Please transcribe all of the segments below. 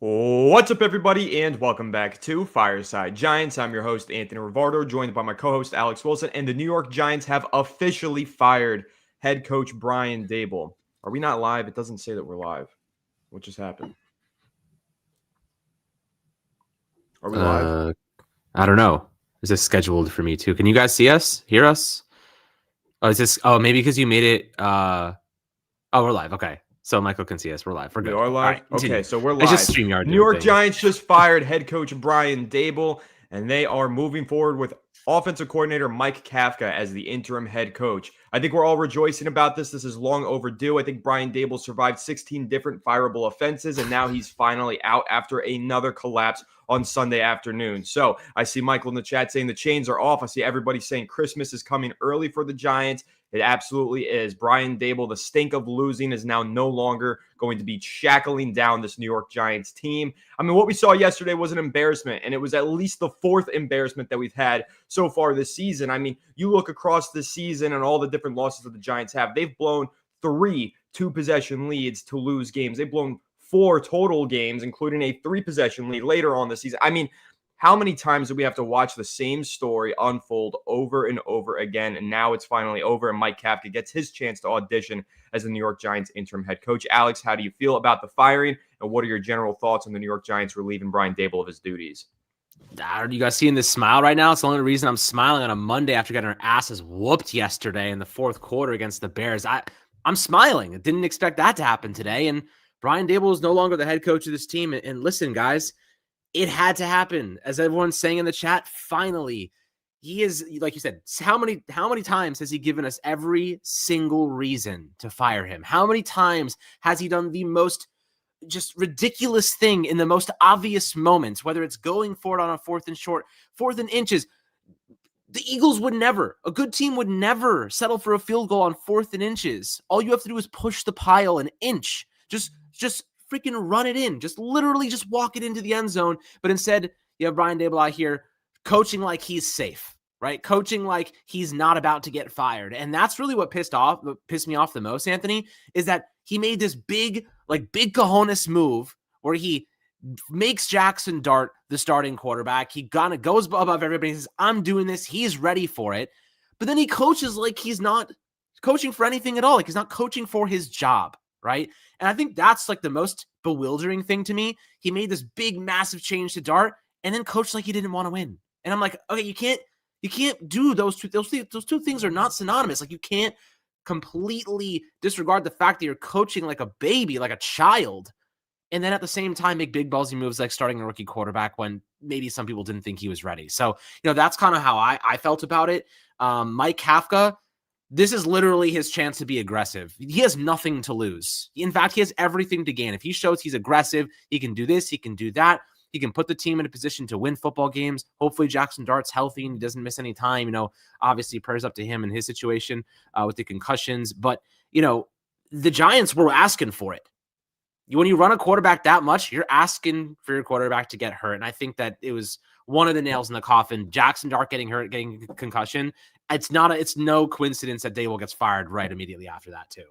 What's up, everybody, and welcome back to Fireside Giants. I'm your host, Anthony Rivardo, joined by my co-host, Alex Wilson, and the New York Giants have officially fired head coach Brian Daboll. Are we not live? It doesn't say that we're live. What just happened? Are we live? Uh, I don't know. Is this scheduled for me too? Can you guys see us? Hear us? Oh, is this? Oh, maybe because you made it. Oh, we're live. Okay, so Michael can see us. We're live. We're We good. are All live? right, continue. Okay, so we're It's live. just StreamYard New doing York things. Giants just fired head coach Brian Daboll, and they are moving forward with offensive coordinator Mike Kafka as the interim head coach. I think we're all rejoicing about this. This is long overdue. I think Brian Daboll survived 16 different fireable offenses, and now he's finally out after another collapse on Sunday afternoon. So I see Michael in the chat saying the chains are off. I see everybody saying Christmas is coming early for the Giants. It absolutely is. Brian Daboll, the stink of losing, is now no longer going to be shackling down this New York Giants team. I mean, what we saw yesterday was an embarrassment, and it was at least the fourth embarrassment that we've had so far this season. I mean, you look across the season and all the different losses that the Giants have. They've blown 3 two-possession leads to lose games. They've blown 4 total games, including a 3-possession lead later on the season. I mean, how many times do we have to watch the same story unfold over and over again? And now it's finally over, and Mike Kafka gets his chance to audition as the New York Giants interim head coach. Alex, how do you feel about the firing, and what are your general thoughts on the New York Giants relieving Brian Daboll of his duties? You guys seeing this smile right now? It's the only reason I'm smiling on a Monday after getting our asses whooped yesterday in the fourth quarter against the Bears. I'm smiling. I didn't expect that to happen today. And Brian Daboll is no longer the head coach of this team. And listen, guys, it had to happen. As everyone's saying in the chat, finally, he is, like you said, how many times has he given us every single reason to fire him? How many times has he done the most just ridiculous thing in the most obvious moments, whether it's going for it on a 4th and short, 4th and inches? The Eagles would never, a good team would never settle for a field goal on 4th and inches. All you have to do is push the pile an inch. Just freaking run it in. Just literally just walk it into the end zone. But instead, you have Brian Daboll out here coaching like he's safe, right? Coaching like he's not about to get fired. And that's really what pissed me off the most, Anthony, is that he made this big cojones move where he makes Jackson Dart the starting quarterback. He kind of goes above everybody and says, I'm doing this. He's ready for it. But then he coaches like he's not coaching for anything at all. Like he's not coaching for his job, right? And I think that's like the most bewildering thing to me. He made this big, massive change to Dart and then coached like he didn't want to win. And I'm like, okay, you can't do those two. Those two things are not synonymous. Like you can't completely disregard the fact that you're coaching like a baby, like a child, and then at the same time make big ballsy moves like starting a rookie quarterback when maybe some people didn't think he was ready. So, that's kind of how I felt about it. Mike Kafka, this is literally his chance to be aggressive. He has nothing to lose. In fact, he has everything to gain. If he shows he's aggressive, he can do this, he can do that. He can put the team in a position to win football games. Hopefully Jackson Dart's healthy and he doesn't miss any time. Obviously prayers up to him and his situation with the concussions. But, the Giants were asking for it. When you run a quarterback that much, you're asking for your quarterback to get hurt. And I think that it was one of the nails in the coffin. Jackson Dart getting hurt, getting a concussion. It's no coincidence that Daboll gets fired right immediately after that too.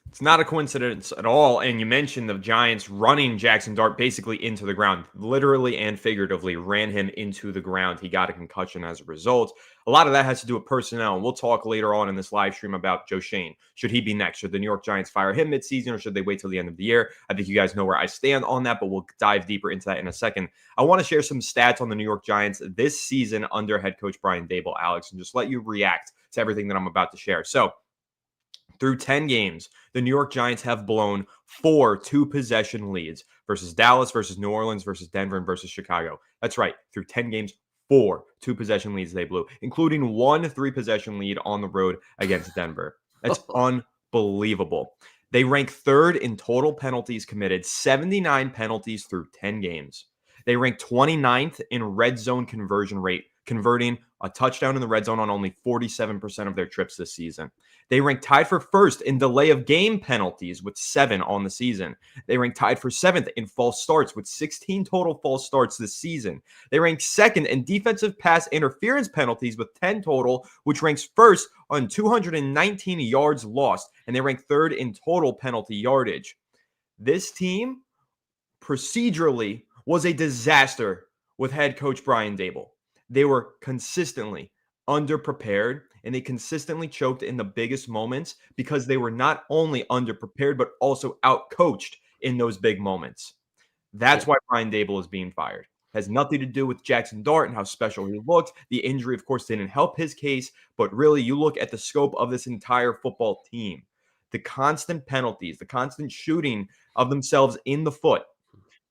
It's not a coincidence at all. And you mentioned the Giants running Jackson Dart basically into the ground, literally and figuratively ran him into the ground. He got a concussion as a result. A lot of that has to do with personnel. And we'll talk later on in this live stream about Schoen. Should he be next? Should the New York Giants fire him midseason or should they wait till the end of the year? I think you guys know where I stand on that, but we'll dive deeper into that in a second. I want to share some stats on the New York Giants this season under head coach Brian Daboll, Alex, and just let you react to everything that I'm about to share. So, through 10 games, the New York Giants have blown 4 two-possession leads versus Dallas, versus New Orleans, versus Denver, and versus Chicago. That's right. Through 10 games, 4 two-possession leads they blew, including 1 3-possession lead on the road against Denver. That's unbelievable. They rank 3rd in total penalties committed, 79 penalties through 10 games. They rank 29th in red zone conversion rate, converting a touchdown in the red zone on only 47% of their trips this season. They rank tied for 1st in delay of game penalties with 7 on the season. They rank tied for 7th in false starts with 16 total false starts this season. They rank 2nd in defensive pass interference penalties with 10 total, which ranks 1st on 219 yards lost. And they rank 3rd in total penalty yardage. This team procedurally was a disaster with head coach Brian Daboll. They were consistently underprepared and they consistently choked in the biggest moments because they were not only underprepared, but also outcoached in those big moments. That's why Brian Daboll is being fired. Has nothing to do with Jackson Dart and how special he looked. The injury, of course, didn't help his case, but really, you look at the scope of this entire football team. The constant penalties, the constant shooting of themselves in the foot,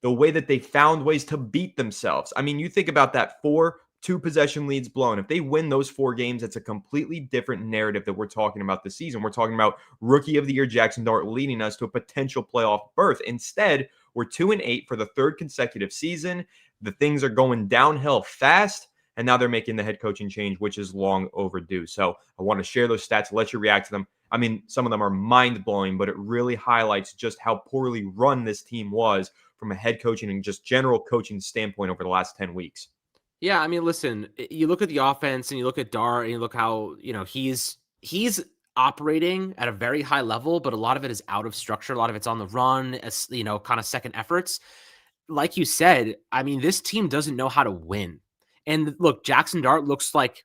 the way that they found ways to beat themselves. I mean, you think about that 2 possession leads blown. If they win those 4 games, it's a completely different narrative that we're talking about this season. We're talking about rookie of the year Jackson Dart leading us to a potential playoff berth. Instead, we're 2-8 for the 3rd consecutive season. The things are going downhill fast, and now they're making the head coaching change, which is long overdue. So I want to share those stats, let you react to them. I mean, some of them are mind-blowing, but it really highlights just how poorly run this team was from a head coaching and just general coaching standpoint over the last 10 weeks. Yeah, I mean, listen, you look at the offense and you look at Dart and you look how, he's operating at a very high level, but a lot of it is out of structure. A lot of it's on the run, as kind of second efforts. Like you said, I mean, this team doesn't know how to win. And look, Jackson Dart looks like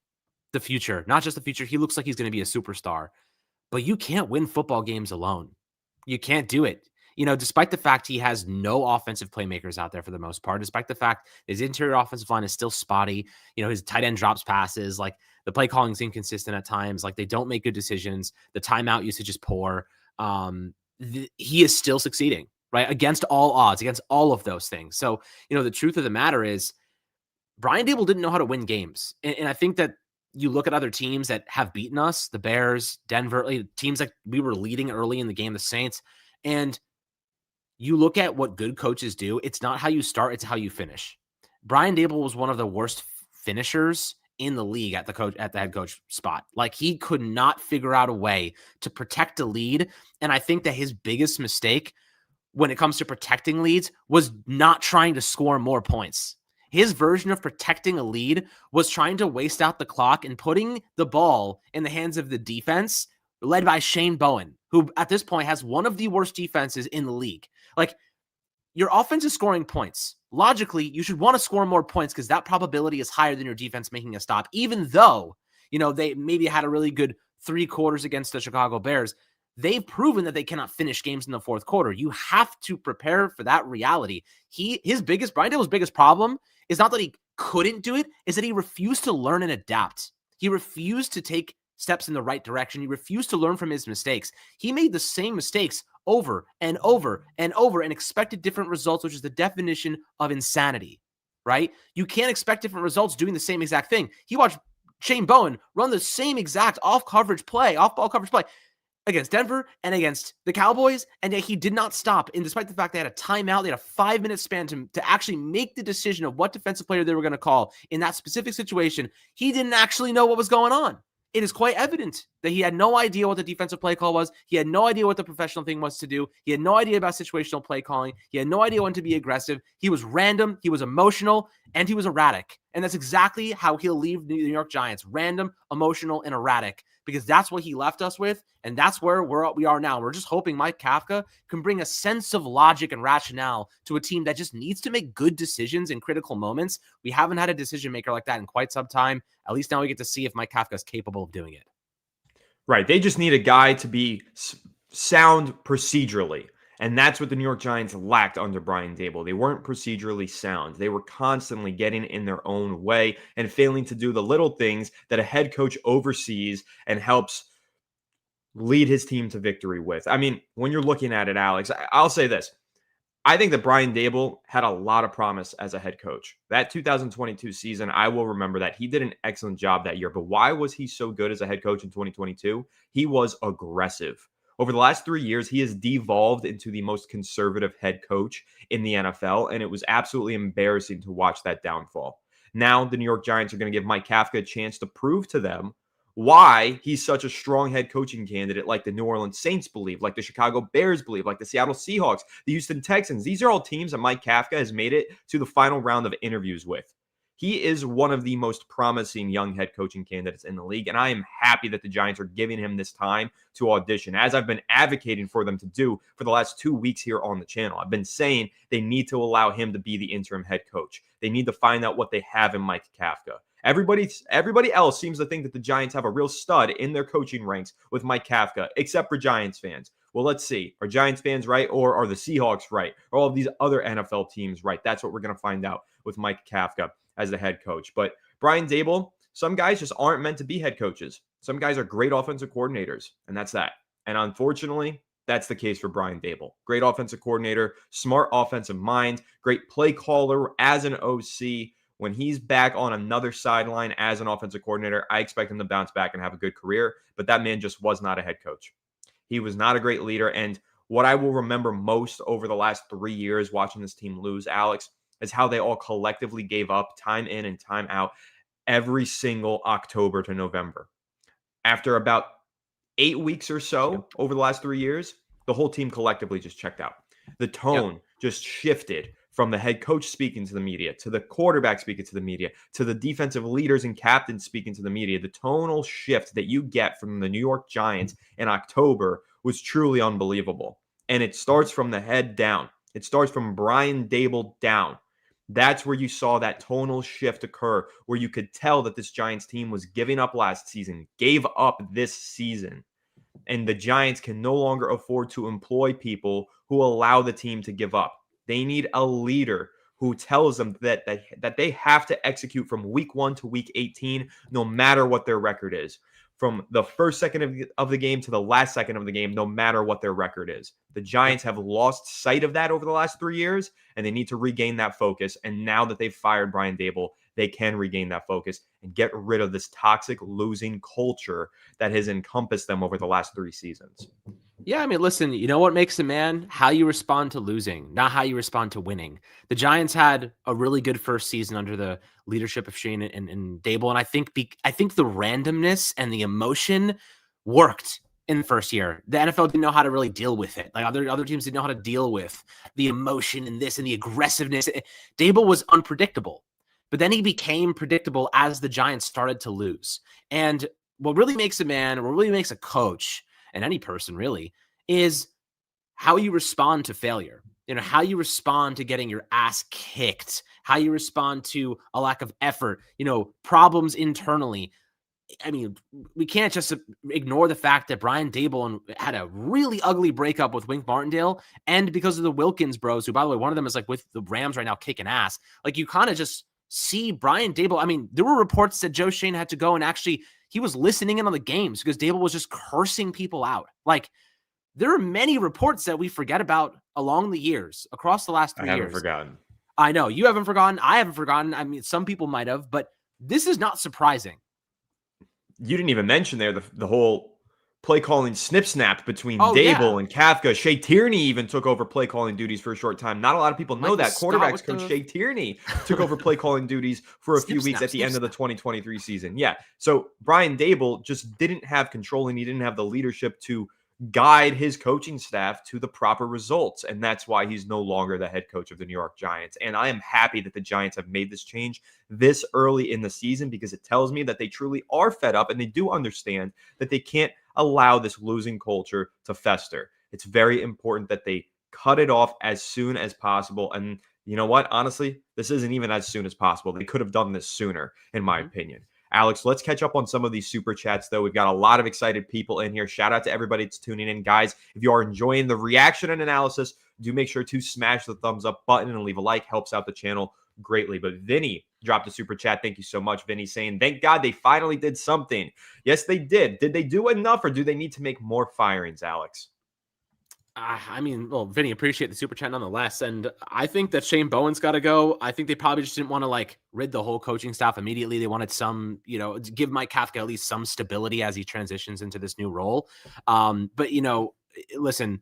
the future, not just the future. He looks like he's going to be a superstar, but you can't win football games alone. You can't do it. Despite the fact he has no offensive playmakers out there for the most part, despite the fact his interior offensive line is still spotty, his tight end drops passes, like the play calling is inconsistent at times, like they don't make good decisions. The timeout usage is poor. He is still succeeding, right? Against all odds, against all of those things. So, the truth of the matter is Brian Daboll didn't know how to win games. And I think that you look at other teams that have beaten us, the Bears, Denver, teams like we were leading early in the game, the Saints, and you look at what good coaches do. It's not how you start, it's how you finish. Brian Daboll was one of the worst finishers in the league at the head coach spot. Like, he could not figure out a way to protect a lead. And I think that his biggest mistake when it comes to protecting leads was not trying to score more points. His version of protecting a lead was trying to waste out the clock and putting the ball in the hands of the defense led by Shane Bowen, who at this point has one of the worst defenses in the league. Like, your offense is scoring points. Logically, you should want to score more points because that probability is higher than your defense making a stop, even though, they maybe had a really good 3 quarters against the Chicago Bears. They've proven that they cannot finish games in the 4th quarter. You have to prepare for that reality. Brian Daboll's biggest problem is not that he couldn't do it, is that he refused to learn and adapt. He refused to take steps in the right direction. He refused to learn from his mistakes. He made the same mistakes over and over and over and expected different results, which is the definition of insanity, right? You can't expect different results doing the same exact thing. He watched Shane Bowen run the same exact off-ball coverage play against Denver and against the Cowboys, and yet he did not stop. And despite the fact they had a timeout, they had a 5-minute span to actually make the decision of what defensive player they were going to call in that specific situation, he didn't actually know what was going on. It is quite evident that he had no idea what the defensive play call was. He had no idea what the professional thing was to do. He had no idea about situational play calling. He had no idea when to be aggressive. He was random, he was emotional, and he was erratic. And that's exactly how he'll leave the New York Giants. Random, emotional, and erratic. Because that's what he left us with, and that's where we are now. We're just hoping Mike Kafka can bring a sense of logic and rationale to a team that just needs to make good decisions in critical moments. We haven't had a decision maker like that in quite some time. At least now we get to see if Mike Kafka is capable of doing it. Right. They just need a guy to be sound procedurally. And that's what the New York Giants lacked under Brian Daboll. They weren't procedurally sound. They were constantly getting in their own way and failing to do the little things that a head coach oversees and helps lead his team to victory with. I mean, when you're looking at it, Alex, I'll say this. I think that Brian Daboll had a lot of promise as a head coach. That 2022 season, I will remember that. He did an excellent job that year. But why was he so good as a head coach in 2022? He was aggressive. Over the last 3 years, he has devolved into the most conservative head coach in the NFL, and it was absolutely embarrassing to watch that downfall. Now, the New York Giants are going to give Mike Kafka a chance to prove to them why he's such a strong head coaching candidate, like the New Orleans Saints believe, like the Chicago Bears believe, like the Seattle Seahawks, the Houston Texans. These are all teams that Mike Kafka has made it to the final round of interviews with. He is one of the most promising young head coaching candidates in the league, and I am happy that the Giants are giving him this time to audition, as I've been advocating for them to do for the last 2 weeks here on the channel. I've been saying they need to allow him to be the interim head coach. They need to find out what they have in Mike Kafka. Everybody else seems to think that the Giants have a real stud in their coaching ranks with Mike Kafka, except for Giants fans. Well, let's see. Are Giants fans right, or are the Seahawks right? Or all of these other NFL teams right? That's what we're going to find out with Mike Kafka as the head coach. But Brian Daboll, some guys just aren't meant to be head coaches. Some guys are great offensive coordinators, and that's that. And unfortunately, that's the case for Brian Daboll. Great offensive coordinator, smart offensive mind, great play caller as an OC. When he's back on another sideline as an offensive coordinator, I expect him to bounce back and have a good career. But that man just was not a head coach. He was not a great leader. And what I will remember most over the last 3 years watching this team lose, Alex, is how they all collectively gave up time in and time out every single October to November. After about 8 weeks or so over the last 3 years, the whole team collectively just checked out. The tone just shifted from the head coach speaking to the media, to the quarterback speaking to the media, to the defensive leaders and captains speaking to the media. The tonal shift that you get from the New York Giants in October was truly unbelievable. And it starts from the head down. It starts from Brian Daboll down. That's where you saw that tonal shift occur, where you could tell that this Giants team was giving up last season, gave up this season. And the Giants can no longer afford to employ people who allow the team to give up. They need a leader who tells them that they have to execute from week 1 to week 18, no matter what their record is. From the first second of the game to the last second of the game, no matter what their record is. The Giants have lost sight of that over the last 3 years, and they need to regain that focus. And now that they've fired Brian Daboll, they can regain that focus and get rid of this toxic losing culture that has encompassed them over the last 3 seasons. Yeah, I mean, listen, you know what makes a man? How you respond to losing, not how you respond to winning. The Giants had a really good first season under the leadership of Schoen and Daboll, and I think the randomness and the emotion worked in the first year. The NFL didn't know how to really deal with it. Like other teams didn't know how to deal with the emotion and this and the aggressiveness. Daboll was unpredictable, but then he became predictable as the Giants started to lose. And what really makes a man, what really makes a coach, and any person really, is how you respond to failure. You know, how you respond to getting your ass kicked, how you respond to a lack of effort, you know, problems internally. I mean, we can't just ignore the fact that Brian Daboll had a really ugly breakup with Wink Martindale, and because of the Wilkins bros, who, by the way, one of them is like with the Rams right now kicking ass. Like, you kind of just see Brian Daboll. I mean, there were reports that Joe Schoen had to go and actually he was listening in on the games because Daboll was just cursing people out. Like, there are many reports that we forget about along the years, across the last 3 years. I haven't forgotten. I know. You haven't forgotten. I haven't forgotten. I mean, some people might have, but this is not surprising. You didn't even mention there the whole play calling snap between Daboll and Kafka. Shea Tierney even took over play calling duties for a short time. Not a lot of people know that. Quarterbacks coach Shea Tierney took over play calling duties for a few weeks at the end of the 2023 season. Yeah. So Brian Daboll just didn't have control, and he didn't have the leadership to guide his coaching staff to the proper results. And that's why he's no longer the head coach of the New York Giants. And I am happy that the Giants have made this change this early in the season, because it tells me that they truly are fed up and they do understand that they can't allow this losing culture to fester. It's very important that they cut it off as soon as possible. And you know what? Honestly, this isn't even as soon as possible. They could have done this sooner, in my opinion. Alex, let's catch up on some of these super chats, though. We've got a lot of excited people in here. Shout out to everybody that's tuning in. Guys, if you are enjoying the reaction and analysis, do make sure to smash the thumbs up button and leave a like. Helps out the channel greatly. But Vinny dropped a super chat. Thank you so much, Vinny, saying, thank God they finally did something. Yes, they did. Did they do enough, or do they need to make more firings, Alex? I mean, well, Vinny, appreciate the super chat nonetheless. And I think that Shane Bowen's got to go. I think they probably just didn't want to like rid the whole coaching staff immediately. They wanted some, you know, to give Mike Kafka at least some stability as he transitions into this new role. But, you know, listen,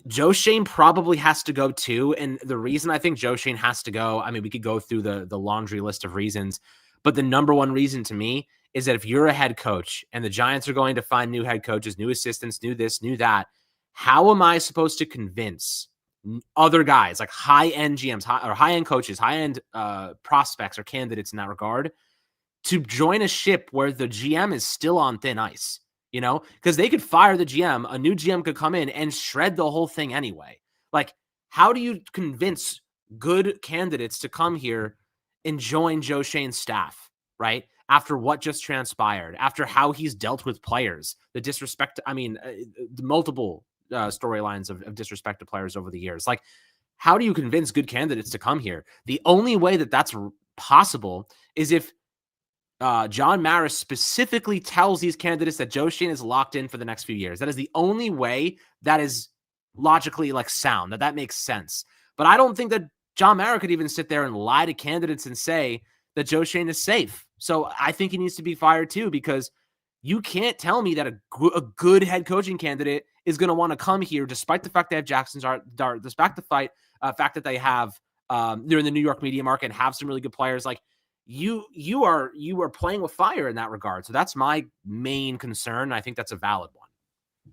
Joe Schoen probably has to go too. And the reason I think Joe Schoen has to go, I mean, we could go through the laundry list of reasons, but the number one reason to me is that if you're a head coach and the Giants are going to find new head coaches, new assistants, new this, new that, how am I supposed to convince other guys like high-end GMs or high-end coaches, high-end prospects or candidates in that regard to join a ship where the GM is still on thin ice, because they could fire the GM, a new GM could come in and shred the whole thing anyway. Like, how do you convince good candidates to come here and join Joe Schoen's staff, right? After what just transpired, after how he's dealt with players, the disrespect, the multiple storylines of disrespect to players over the years. Like, how do you convince good candidates to come here? The only way that that's possible is if John Mara specifically tells these candidates that Joe Schoen is locked in for the next few years. That is the only way that is logically sound, that makes sense. But I don't think that John Mara could even sit there and lie to candidates and say that Joe Schoen is safe. So I think he needs to be fired too, because you can't tell me that a good head coaching candidate is going to want to come here, despite the fact they have Jackson Dart, despite the fact that they have they're in the New York media market and have some really good players. Like, you are playing with fire in that regard. So that's my main concern. I think that's a valid one.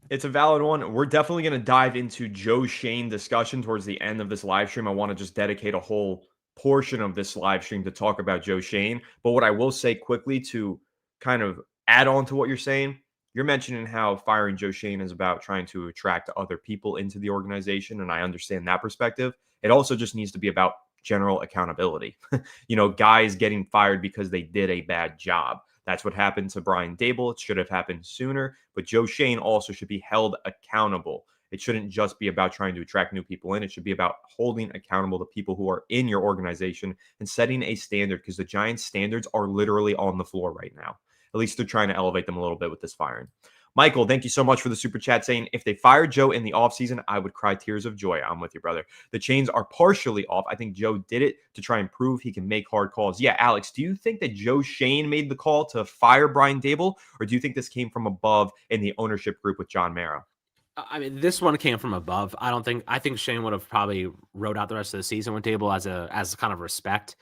It's a valid one. We're definitely going to dive into Joe Schoen discussion towards the end of this live stream. I want to just dedicate a whole portion of this live stream to talk about Joe Schoen. But what I will say quickly to kind of add on to what you're saying, you're mentioning how firing Joe Schoen is about trying to attract other people into the organization. And I understand that perspective. It also just needs to be about general accountability. Guys getting fired because they did a bad job. That's what happened to Brian Daboll. It should have happened sooner, but Joe Schoen also should be held accountable. It shouldn't just be about trying to attract new people in. It should be about holding accountable the people who are in your organization and setting a standard, because the Giants' standards are literally on the floor right now. At least they're trying to elevate them a little bit with this firing. Michael, thank you so much for the super chat saying, if they fired Joe in the offseason, I would cry tears of joy. I'm with you, brother. The chains are partially off. I think Joe did it to try and prove he can make hard calls. Yeah, Alex, do you think that Joe Schoen made the call to fire Brian Daboll, or do you think this came from above in the ownership group with John Mara? This one came from above. I think Schoen would have probably rode out the rest of the season with Daboll as kind of respect.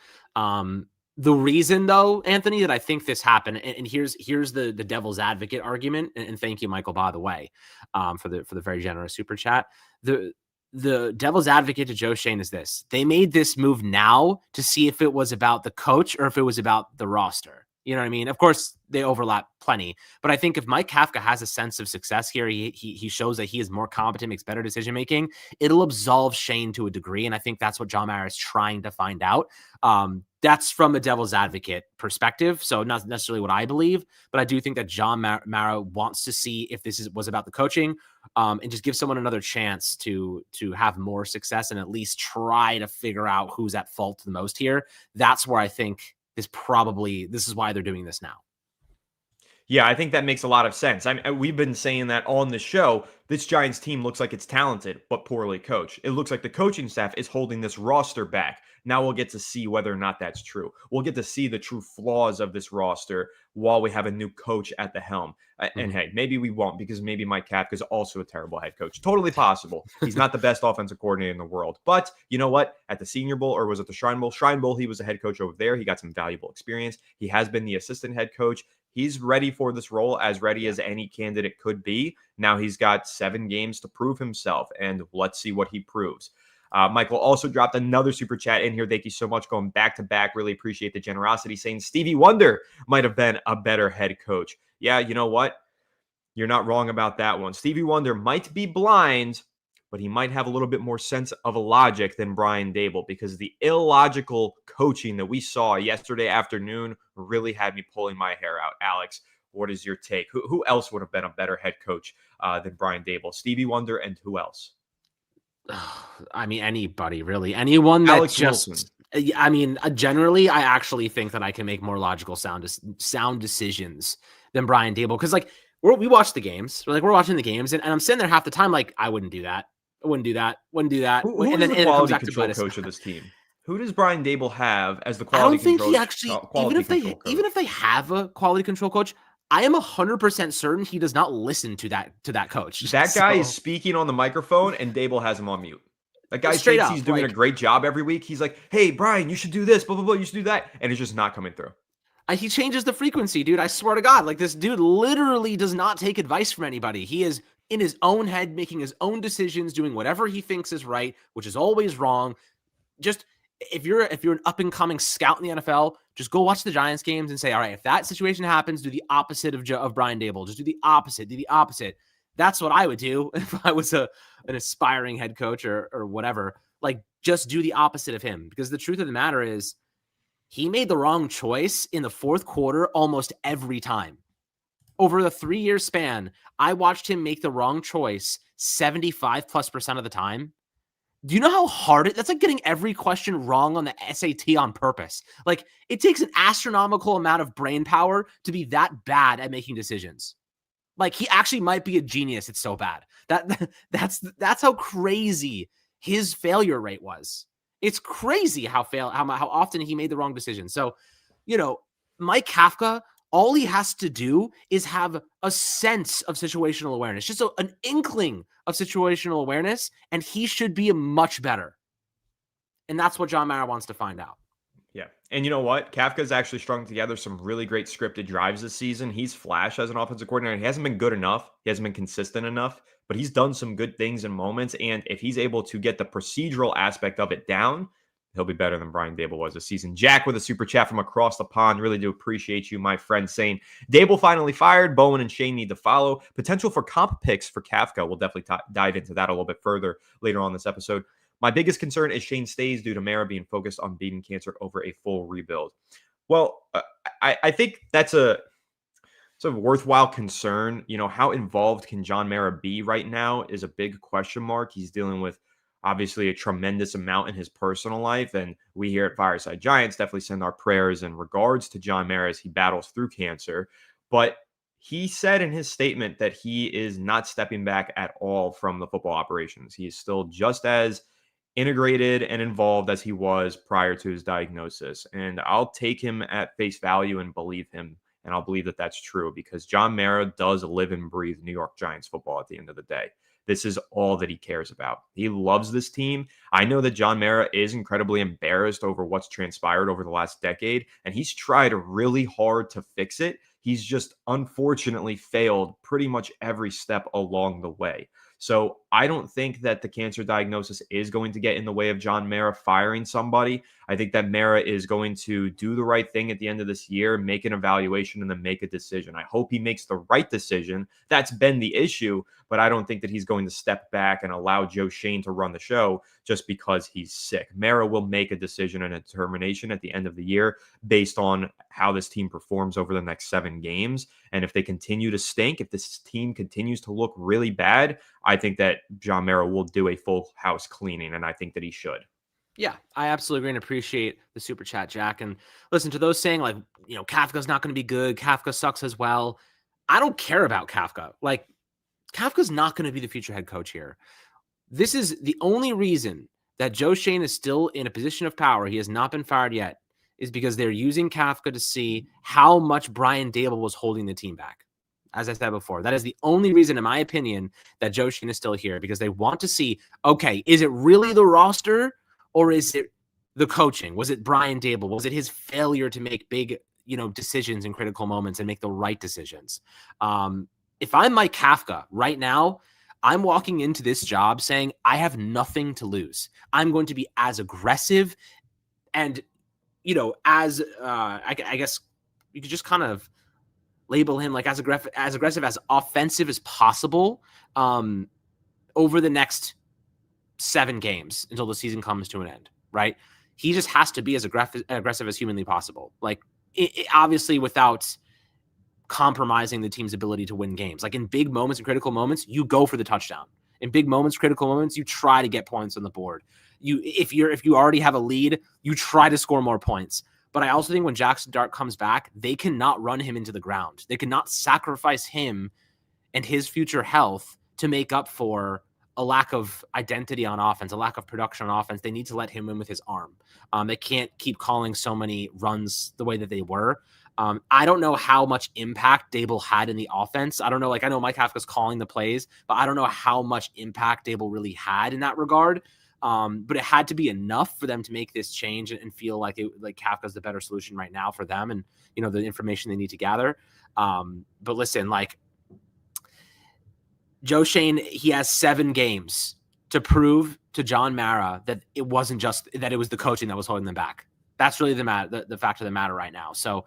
The reason, though, Anthony, that I think this happened, and here's the devil's advocate argument, and thank you, Michael, by the way, for the very generous super chat. The devil's advocate to Joe Schoen is this: they made this move now to see if it was about the coach or if it was about the roster. You know what I mean? Of course, they overlap plenty, but I think if Mike Kafka has a sense of success here, he shows that he is more competent, makes better decision making. It'll absolve Schoen to a degree, and I think that's what John Mara is trying to find out. That's from a devil's advocate perspective, so not necessarily what I believe, but I do think that John Mara wants to see if this was about the coaching, and just give someone another chance to have more success and at least try to figure out who's at fault the most here. That's where I think this is why they're doing this now. Yeah, I think that makes a lot of sense. We've been saying that on the show. This Giants team looks like it's talented, but poorly coached. It looks like the coaching staff is holding this roster back. Now we'll get to see whether or not that's true. We'll get to see the true flaws of this roster while we have a new coach at the helm. And hey, maybe we won't, because maybe Mike Kafka is also a terrible head coach. Totally possible. He's not the best offensive coordinator in the world. But you know what? At the Senior Bowl, or was it the Shrine Bowl? Shrine Bowl, he was a head coach over there. He got some valuable experience. He has been the assistant head coach. He's ready for this role, as ready as any candidate could be. Now he's got 7 games to prove himself, and let's see what he proves. Michael also dropped another super chat in here. Thank you so much. Going back to back. Really appreciate the generosity, saying Stevie Wonder might have been a better head coach. Yeah, you know what? You're not wrong about that one. Stevie Wonder might be blind, but he might have a little bit more sense of logic than Brian Daboll, because the illogical coaching that we saw yesterday afternoon really had me pulling my hair out. Alex, what is your take? Who else would have been a better head coach than Brian Daboll? Stevie Wonder, and who else? I mean, anybody, really. Anyone that Alex Wilson. Generally, I actually think that I can make more logical sound decisions than Brian Daboll, because we watch the games. We're watching the games, and I'm sitting there half the time I wouldn't do that. I wouldn't do that. Wouldn't do that. Who is the quality control coach of this team? Who does Brian Daboll have as the quality control? I don't think he even if they have a quality control coach, I am 100% certain he does not listen to that coach. That guy is speaking on the microphone, and Daboll has him on mute. That guy thinks he's doing a great job every week. He's like, "Hey, Brian, you should do this, blah, blah, blah. You should do that." And it's just not coming through. He changes the frequency, dude. I swear to God. This dude literally does not take advice from anybody. He is in his own head, making his own decisions, doing whatever he thinks is right, which is always wrong. Just if you're an up and coming scout in the NFL, just go watch the Giants games and say, all right, if that situation happens, do the opposite of Brian Daboll. Just do the opposite. Do the opposite. That's what I would do if I was an aspiring head coach or whatever. Like, just do the opposite of him, because the truth of the matter is he made the wrong choice in the fourth quarter almost every time. Over the 3-year span, I watched him make the wrong choice 75+% of the time. Do you know how hard that's like getting every question wrong on the SAT on purpose? Like, it takes an astronomical amount of brain power to be that bad at making decisions. Like, he actually might be a genius. It's so bad. That's how crazy his failure rate was. It's crazy how often he made the wrong decision. So, Mike Kafka, all he has to do is have a sense of situational awareness, just an inkling of situational awareness, and he should be much better. And that's what John Mara wants to find out. Yeah. And you know what? Kafka's actually strung together some really great scripted drives this season. He's flashed as an offensive coordinator. He hasn't been good enough. He hasn't been consistent enough, but he's done some good things in moments. And if he's able to get the procedural aspect of it down, he'll be better than Brian Daboll was this season. Jack with a super chat from across the pond. Really do appreciate you, my friend, saying Daboll finally fired. Bowen and Schoen need to follow. Potential for comp picks for Kafka. We'll definitely dive into that a little bit further later on this episode. My biggest concern is Schoen stays due to Mara being focused on beating cancer over a full rebuild. Well, I think that's a worthwhile concern. How involved can John Mara be right now is a big question mark. He's dealing with obviously a tremendous amount in his personal life. And we here at Fireside Giants definitely send our prayers and regards to John Mara as he battles through cancer. But he said in his statement that he is not stepping back at all from the football operations. He is still just as integrated and involved as he was prior to his diagnosis. And I'll take him at face value and believe him. And I'll believe that that's true because John Mara does live and breathe New York Giants football at the end of the day. This is all that he cares about. He loves this team. I know that John Mara is incredibly embarrassed over what's transpired over the last decade, and he's tried really hard to fix it. He's just unfortunately failed pretty much every step along the way. So I don't think that the cancer diagnosis is going to get in the way of John Mara firing somebody. I think that Mara is going to do the right thing at the end of this year, make an evaluation, and then make a decision. I hope he makes the right decision. That's been the issue, but I don't think that he's going to step back and allow Joe Schoen to run the show just because he's sick. Mara will make a decision and a determination at the end of the year based on how this team performs over the next 7 games. And if they continue to stink, if this team continues to look really bad, I think that John Mara will do a full house cleaning, and I think that he should. Yeah, I absolutely agree and appreciate the super chat, Jack. And listen, to those saying like, Kafka's not going to be good, Kafka sucks as well. I don't care about Kafka. Like, Kafka's not going to be the future head coach here. This is the only reason that Joe Schoen is still in a position of power. He has not been fired yet, is because they're using Kafka to see how much Brian Daboll was holding the team back. As I said before, that is the only reason, in my opinion, that Joe Schoen is still here, because they want to see, okay, is it really the roster or is it the coaching? Was it Brian Daboll? Was it his failure to make big, decisions in critical moments and make the right decisions? If I'm Mike Kafka right now, I'm walking into this job saying I have nothing to lose. I'm going to be as aggressive and, as I guess you could just kind of label him like as aggressive, as offensive as possible over the next 7 games until the season comes to an end, right? He just has to be as aggressive as humanly possible. Like, obviously without compromising the team's ability to win games. Like, in big moments and critical moments, you go for the touchdown. In big moments, critical moments, you try to get points on the board. If you already have a lead, you try to score more points. But I also think when Jackson Dart comes back, they cannot run him into the ground. They cannot sacrifice him and his future health to make up for a lack of identity on offense, a lack of production on offense. They need to let him win with his arm. They can't keep calling so many runs the way that they were. I don't know how much impact Daboll had in the offense. I don't know. I know Mike Kafka's calling the plays, but I don't know how much impact Daboll really had in that regard. But it had to be enough for them to make this change and feel like Kafka's the better solution right now for them and, the information they need to gather. But listen, Joe Schoen, he has 7 games to prove to John Mara that it wasn't just that it was the coaching that was holding them back. That's really the fact of the matter right now. So,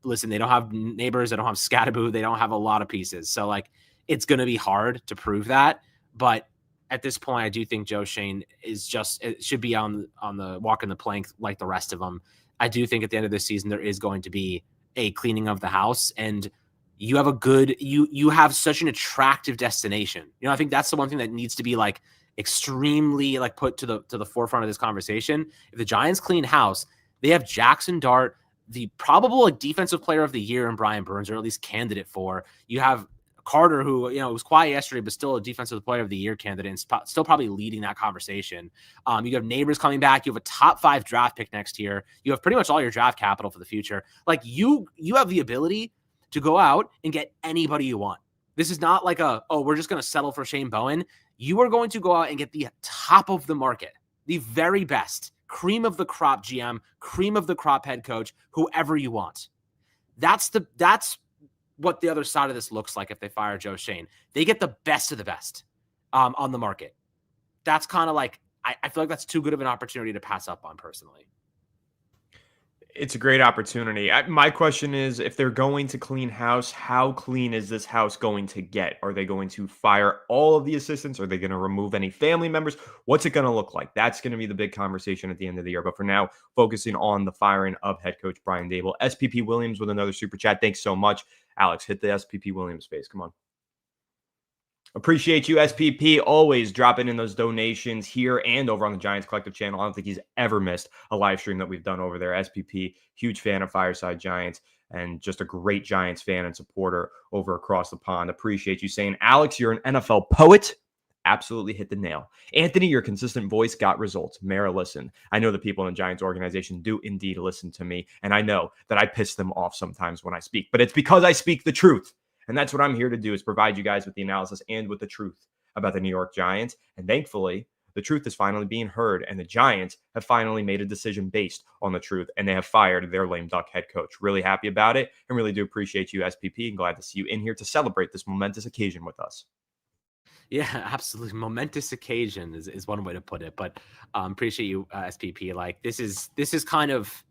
listen, they don't have Neighbors, they don't have Scattaboo, they don't have a lot of pieces. So, like, it's going to be hard to prove that. But at this point, I do think Joe Schoen it should be on the walking the plank like the rest of them. I do think at the end of this season there is going to be a cleaning of the house, and you have you have such an attractive destination. I think that's the one thing that needs to be like extremely like put to the forefront of this conversation. If the Giants clean house, they have Jackson Dart, the probable like defensive player of the year in Brian Burns, or at least candidate for. You have Carter, who, was quiet yesterday, but still a defensive player of the year candidate and still probably leading that conversation. You have Neighbors coming back. You have a top 5 draft pick next year. You have pretty much all your draft capital for the future. Like you have the ability to go out and get anybody you want. This is not like we're just going to settle for Shane Bowen. You are going to go out and get the top of the market, the very best, cream of the crop GM, cream of the crop head coach, whoever you want. That's what the other side of this looks like if they fire Joe Schoen. They get the best of the best on the market. That's kind of like, I feel like that's too good of an opportunity to pass up on personally. It's a great opportunity. My question is, if they're going to clean house, how clean is this house going to get? Are they going to fire all of the assistants? Are they going to remove any family members? What's it going to look like? That's going to be the big conversation at the end of the year. But for now, focusing on the firing of head coach Brian Daboll. SPP Williams with another super chat. Thanks so much. Alex, hit the SPP Williams face. Come on. Appreciate you, SPP, always dropping in those donations here and over on the Giants Collective channel. I don't think he's ever missed a live stream that we've done over there. SPP, huge fan of Fireside Giants and just a great Giants fan and supporter over across the pond. Appreciate you saying, Alex, you're an NFL poet. Absolutely hit the nail. Anthony, your consistent voice got results. Mara, listen. I know the people in the Giants organization do indeed listen to me, and I know that I piss them off sometimes when I speak, but it's because I speak the truth. And that's what I'm here to do, is provide you guys with the analysis and with the truth about the New York Giants. And thankfully, the truth is finally being heard, and the Giants have finally made a decision based on the truth, and they have fired their lame duck head coach. Really happy about it, and really do appreciate you, SPP, and glad to see you in here to celebrate this momentous occasion with us. Yeah, absolutely. Momentous occasion is one way to put it, but appreciate you, SPP. Like this is kind of,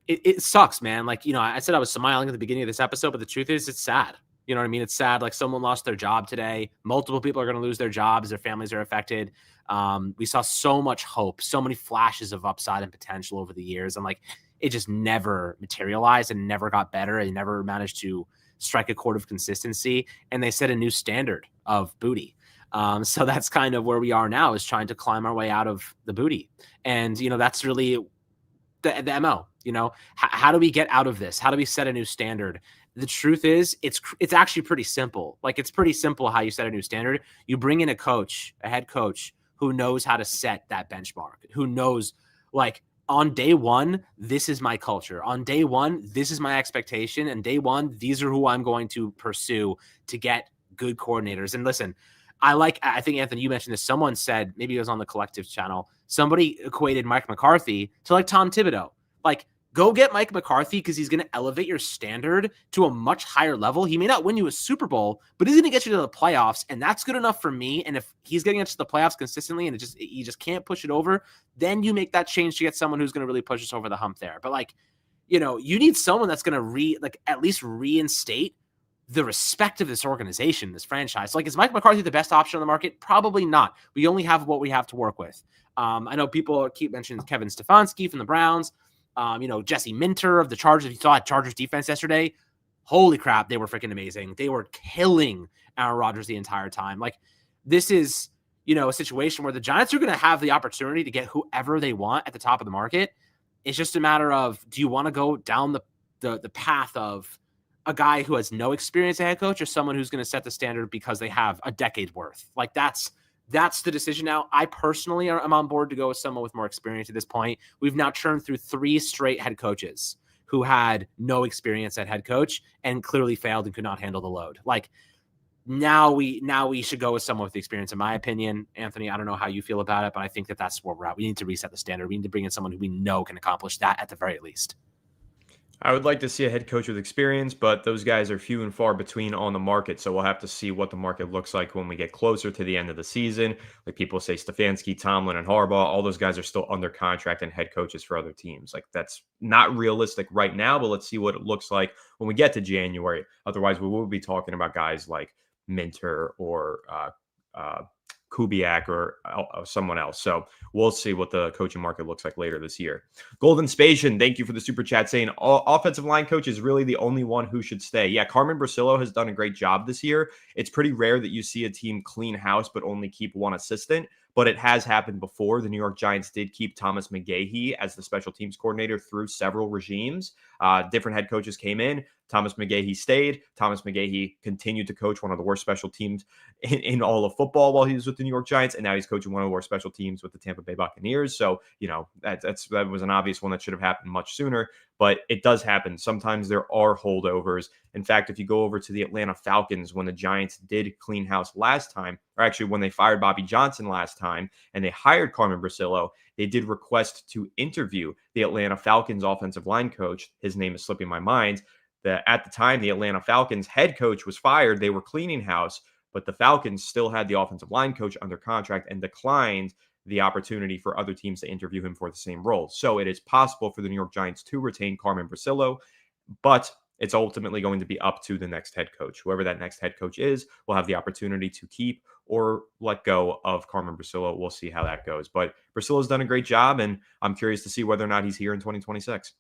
it sucks, man. Like, I said I was smiling at the beginning of this episode, but the truth is it's sad. You know what I mean? It's sad. Like someone lost their job today. Multiple people are going to lose their jobs. Their families are affected. We saw so much hope, so many flashes of upside and potential over the years. And like, it just never materialized and never got better. And never managed to strike a chord of consistency. And they set a new standard of booty. So that's kind of where we are now, is trying to climb our way out of the booty. And, that's really the MO. How do we get out of this? How do we set a new standard? The truth is, it's actually pretty simple. Like, it's pretty simple how you set a new standard. You bring in a head coach who knows how to set that benchmark, who knows, like, on day one, this is my culture. On day one, this is my expectation. And day one, these are who I'm going to pursue to get good coordinators. And listen, I think, Anthony, you mentioned this. Someone said, maybe it was on the Collective channel, somebody equated Mike McCarthy to like Tom Thibodeau. Like, go get Mike McCarthy because he's going to elevate your standard to a much higher level. He may not win you a Super Bowl, but he's going to get you to the playoffs, and that's good enough for me. And if he's getting us to the playoffs consistently and you just can't push it over, then you make that change to get someone who's going to really push us over the hump there. But like, you need someone that's going to at least reinstate the respect of this organization, this franchise. Like, is Mike McCarthy the best option on the market? Probably not. We only have what we have to work with. I know people keep mentioning Kevin Stefanski from the Browns. Jesse Minter of the Chargers. If you saw Chargers defense yesterday, holy crap, they were freaking amazing. They were killing Aaron Rodgers the entire time. Like, this is, a situation where the Giants are going to have the opportunity to get whoever they want at the top of the market. It's just a matter of, do you want to go down the path of a guy who has no experience as a head coach, or someone who's going to set the standard because they have a decade's worth? Like, that's the decision now. I personally am on board to go with someone with more experience at this point. We've now churned through 3 straight head coaches who had no experience at head coach and clearly failed and could not handle the load. Like, now we should go with someone with experience, in my opinion. Anthony, I don't know how you feel about it, but I think that's where we're at. We need to reset the standard. We need to bring in someone who we know can accomplish that at the very least. I would like to see a head coach with experience, but those guys are few and far between on the market. So we'll have to see what the market looks like when we get closer to the end of the season. Like people say, Stefanski, Tomlin, and Harbaugh, all those guys are still under contract and head coaches for other teams. Like that's not realistic right now, but let's see what it looks like when we get to January. Otherwise, we will be talking about guys like Minter or uh, Kubiak or someone else. So we'll see what the coaching market looks like later this year. Golden Spatian, thank you for the super chat saying offensive line coach is really the only one who should stay. Yeah, Carmen Brasillo has done a great job this year. It's pretty rare that you see a team clean house but only keep one assistant, but it has happened before. The New York Giants did keep Thomas McGahee as the special teams coordinator through several regimes. Different head coaches came in. Thomas McGahee stayed. Thomas McGahee continued to coach one of the worst special teams in all of football while he was with the New York Giants, and now he's coaching one of the worst special teams with the Tampa Bay Buccaneers. So, that was an obvious one that should have happened much sooner, but it does happen. Sometimes there are holdovers. In fact, if you go over to the Atlanta Falcons, when the Giants did clean house last time, or actually when they fired Bobby Johnson last time and they hired Carmen Brasillo, they did request to interview the Atlanta Falcons offensive line coach. His name is slipping my mind. That at the time the Atlanta Falcons head coach was fired, they were cleaning house, but the Falcons still had the offensive line coach under contract and declined the opportunity for other teams to interview him for the same role. So it is possible for the New York Giants to retain Carmen Brasillo, but it's ultimately going to be up to the next head coach. Whoever that next head coach is will have the opportunity to keep or let go of Carmen Brasillo. We'll see how that goes. But Brasillo's done a great job, and I'm curious to see whether or not he's here in 2026.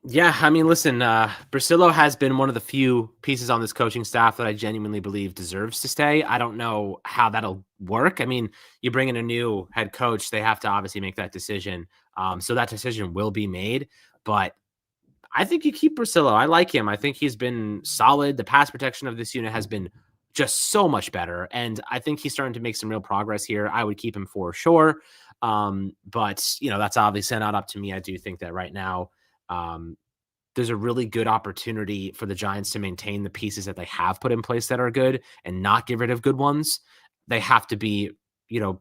Yeah, I mean, listen, Brasillo has been one of the few pieces on this coaching staff that I genuinely believe deserves to stay. I don't know how that'll work. I mean, you bring in a new head coach, they have to obviously make that decision. So that decision will be made, but I think you keep Brasillo. I like him. I think he's been solid. The pass protection of this unit has been just so much better, and I think he's starting to make some real progress here. I would keep him for sure. But that's obviously not up to me. I do think that right now, there's a really good opportunity for the Giants to maintain the pieces that they have put in place that are good and not get rid of good ones. They have to be,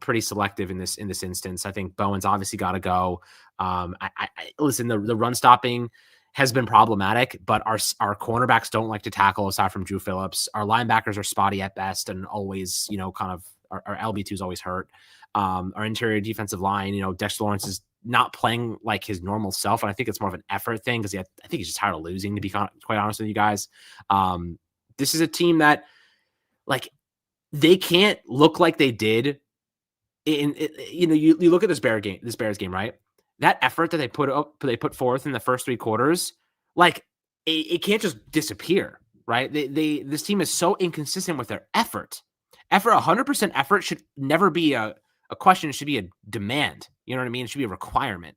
pretty selective in this instance. I think Bowen's obviously got to go. Listen, the run stopping has been problematic, but our cornerbacks don't like to tackle aside from Drew Phillips. Our linebackers are spotty at best and always, kind of our LB2 is always hurt. Our interior defensive line, Dexter Lawrence is not playing like his normal self. And I think it's more of an effort thing because I think he's just tired of losing, to be quite honest with you guys. This is a team that like they can't look like they did you look at this Bears game, right? That effort that they put forth in the first three quarters, like it can't just disappear, right? This team is so inconsistent with their effort. 100% effort should never be a question. It should be a demand. You know what I mean? It should be a requirement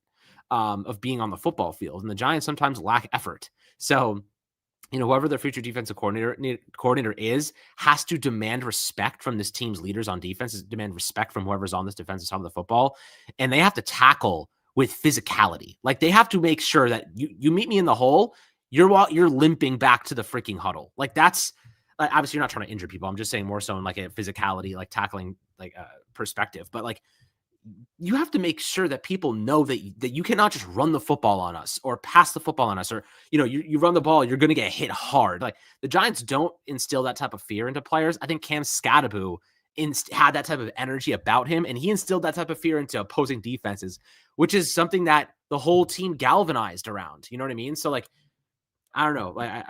of being on the football field. And the Giants sometimes lack effort. So, whoever their future defensive coordinator is has to demand respect from this team's leaders on defense, demand respect from whoever's on this defensive side of the football. And they have to tackle with physicality. Like they have to make sure that you meet me in the hole, you're limping back to the freaking huddle. Like that's obviously you're not trying to injure people. I'm just saying more so in like a physicality, like tackling like a perspective, but like you have to make sure that people know that you cannot just run the football on us or pass the football on us, or, you run the ball, you're going to get hit hard. Like the Giants don't instill that type of fear into players. I think Cam Scadaboo had that type of energy about him, and he instilled that type of fear into opposing defenses, which is something that the whole team galvanized around. You know what I mean? So like, I don't know, like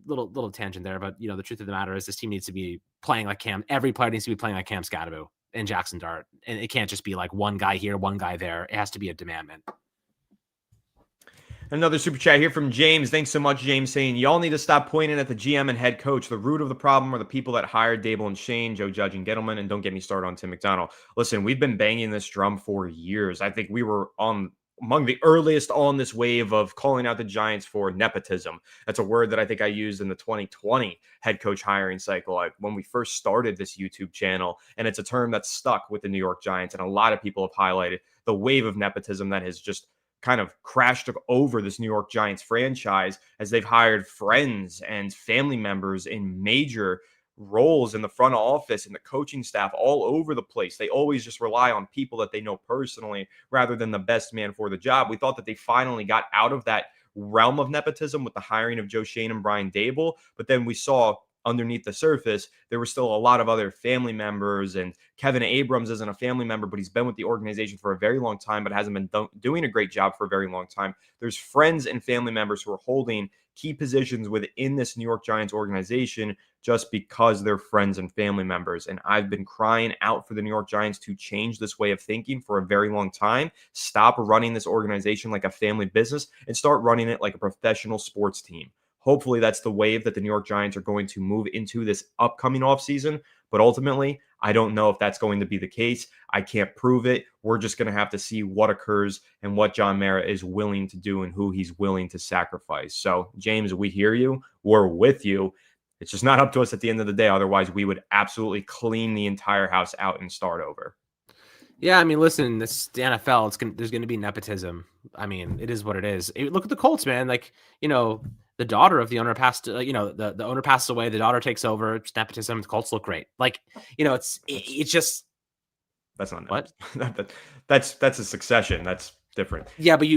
little tangent there, but the truth of the matter is this team needs to be playing like Cam. Every player needs to be playing like Cam Scadaboo and Jackson Dart. And it can't just be like one guy here, one guy there. It has to be a demandment. Another super chat here from James. Thanks so much, James, saying, y'all need to stop pointing at the GM and head coach. The root of the problem are the people that hired Daboll and Schoen, Joe Judge and Gettleman, and don't get me started on Tim McDonald. Listen, we've been banging this drum for years. I think we were among the earliest on this wave of calling out the Giants for nepotism. That's a word that I think I used in the 2020 head coach hiring cycle when we first started this YouTube channel. And it's a term that's stuck with the New York Giants. And a lot of people have highlighted the wave of nepotism that has just kind of crashed over this New York Giants franchise as they've hired friends and family members in major roles in the front office and the coaching staff all over the place. They always just rely on people that they know personally rather than the best man for the job. We thought that they finally got out of that realm of nepotism with the hiring of Joe Schoen and Brian Daboll, but then we saw underneath the surface, there were still a lot of other family members, and Kevin Abrams isn't a family member, but he's been with the organization for a very long time, but hasn't been doing a great job for a very long time. There's friends and family members who are holding key positions within this New York Giants organization just because they're friends and family members. And I've been crying out for the New York Giants to change this way of thinking for a very long time. Stop running this organization like a family business and start running it like a professional sports team. Hopefully that's the wave that the New York Giants are going to move into this upcoming offseason. But ultimately, I don't know if that's going to be the case. I can't prove it. We're just going to have to see what occurs and what John Mara is willing to do and who he's willing to sacrifice. So, James, we hear you. We're with you. It's just not up to us at the end of the day. Otherwise, we would absolutely clean the entire house out and start over. Yeah, I mean, listen, this is the NFL. There's going to be nepotism. I mean, it is what it is. Look at the Colts, man. Like, the daughter of the owner passed. The owner passes away. The daughter takes over. It's nepotism. The Colts look great. Like, it's just. That's not what. That's a succession. That's different. Yeah, but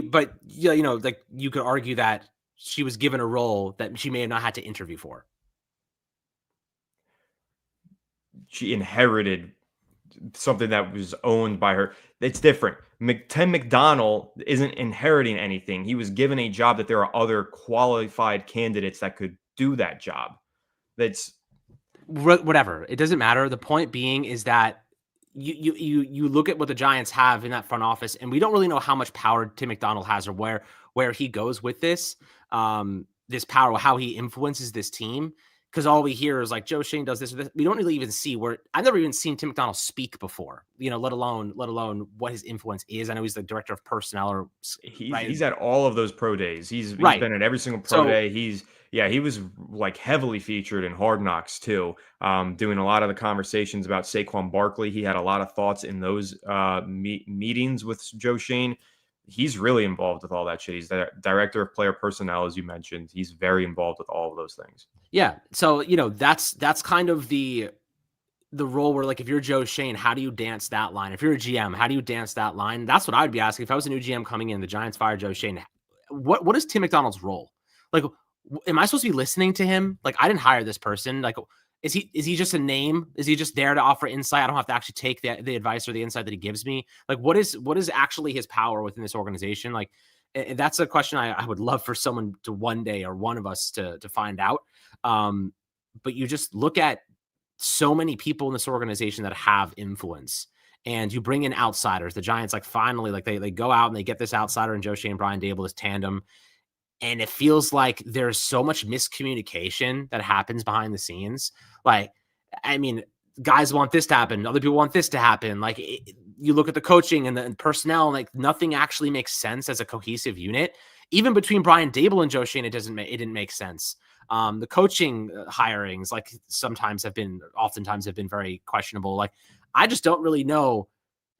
like you could argue that she was given a role that she may have not had to interview for. She inherited something that was owned by her. It's different. Tim McDonald isn't inheriting anything. He was given a job that there are other qualified candidates that could do that job. That's whatever. It doesn't matter. The point being is that you look at what the Giants have in that front office, and we don't really know how much power Tim McDonald has or where he goes with this power, how he influences this team. Because all we hear is like Joe Schoen does this or this. We don't really even see I've never even seen Tim McDonald speak before, let alone what his influence is. I know he's the director of personnel he's at all of those pro days. He's been at every single pro day. He was like heavily featured in Hard Knocks too, doing a lot of the conversations about Saquon Barkley. He had a lot of thoughts in those meetings with Joe Schoen. He's really involved with all that shit. He's the director of player personnel, as you mentioned. He's very involved with all of those things. Yeah. So, that's kind of the role where, like, if you're Joe Schoen, how do you dance that line? If you're a GM, how do you dance that line? That's what I would be asking. If I was a new GM coming in, the Giants fire Joe Schoen, what is Tim McDonald's role? Like, am I supposed to be listening to him? Like, I didn't hire this person. Like, is he just a name? Is he just there to offer insight? I don't have to actually take the advice or the insight that he gives me. Like, what is actually his power within this organization? Like, that's a question I would love for someone to one day, or one of us to find out. But you just look at so many people in this organization that have influence, and you bring in outsiders. The Giants, like, finally, like, they go out and they get this outsider in Joe Schoen and Brian Daboll, this tandem. And it feels like there's so much miscommunication that happens behind the scenes. Like, I mean, guys want this to happen. Other people want this to happen. Like, you look at the coaching and the personnel, and like, nothing actually makes sense as a cohesive unit. Even between Brian Daboll and Joe Schoen, it didn't make sense. The coaching hirings, like, oftentimes have been very questionable. Like, I just don't really know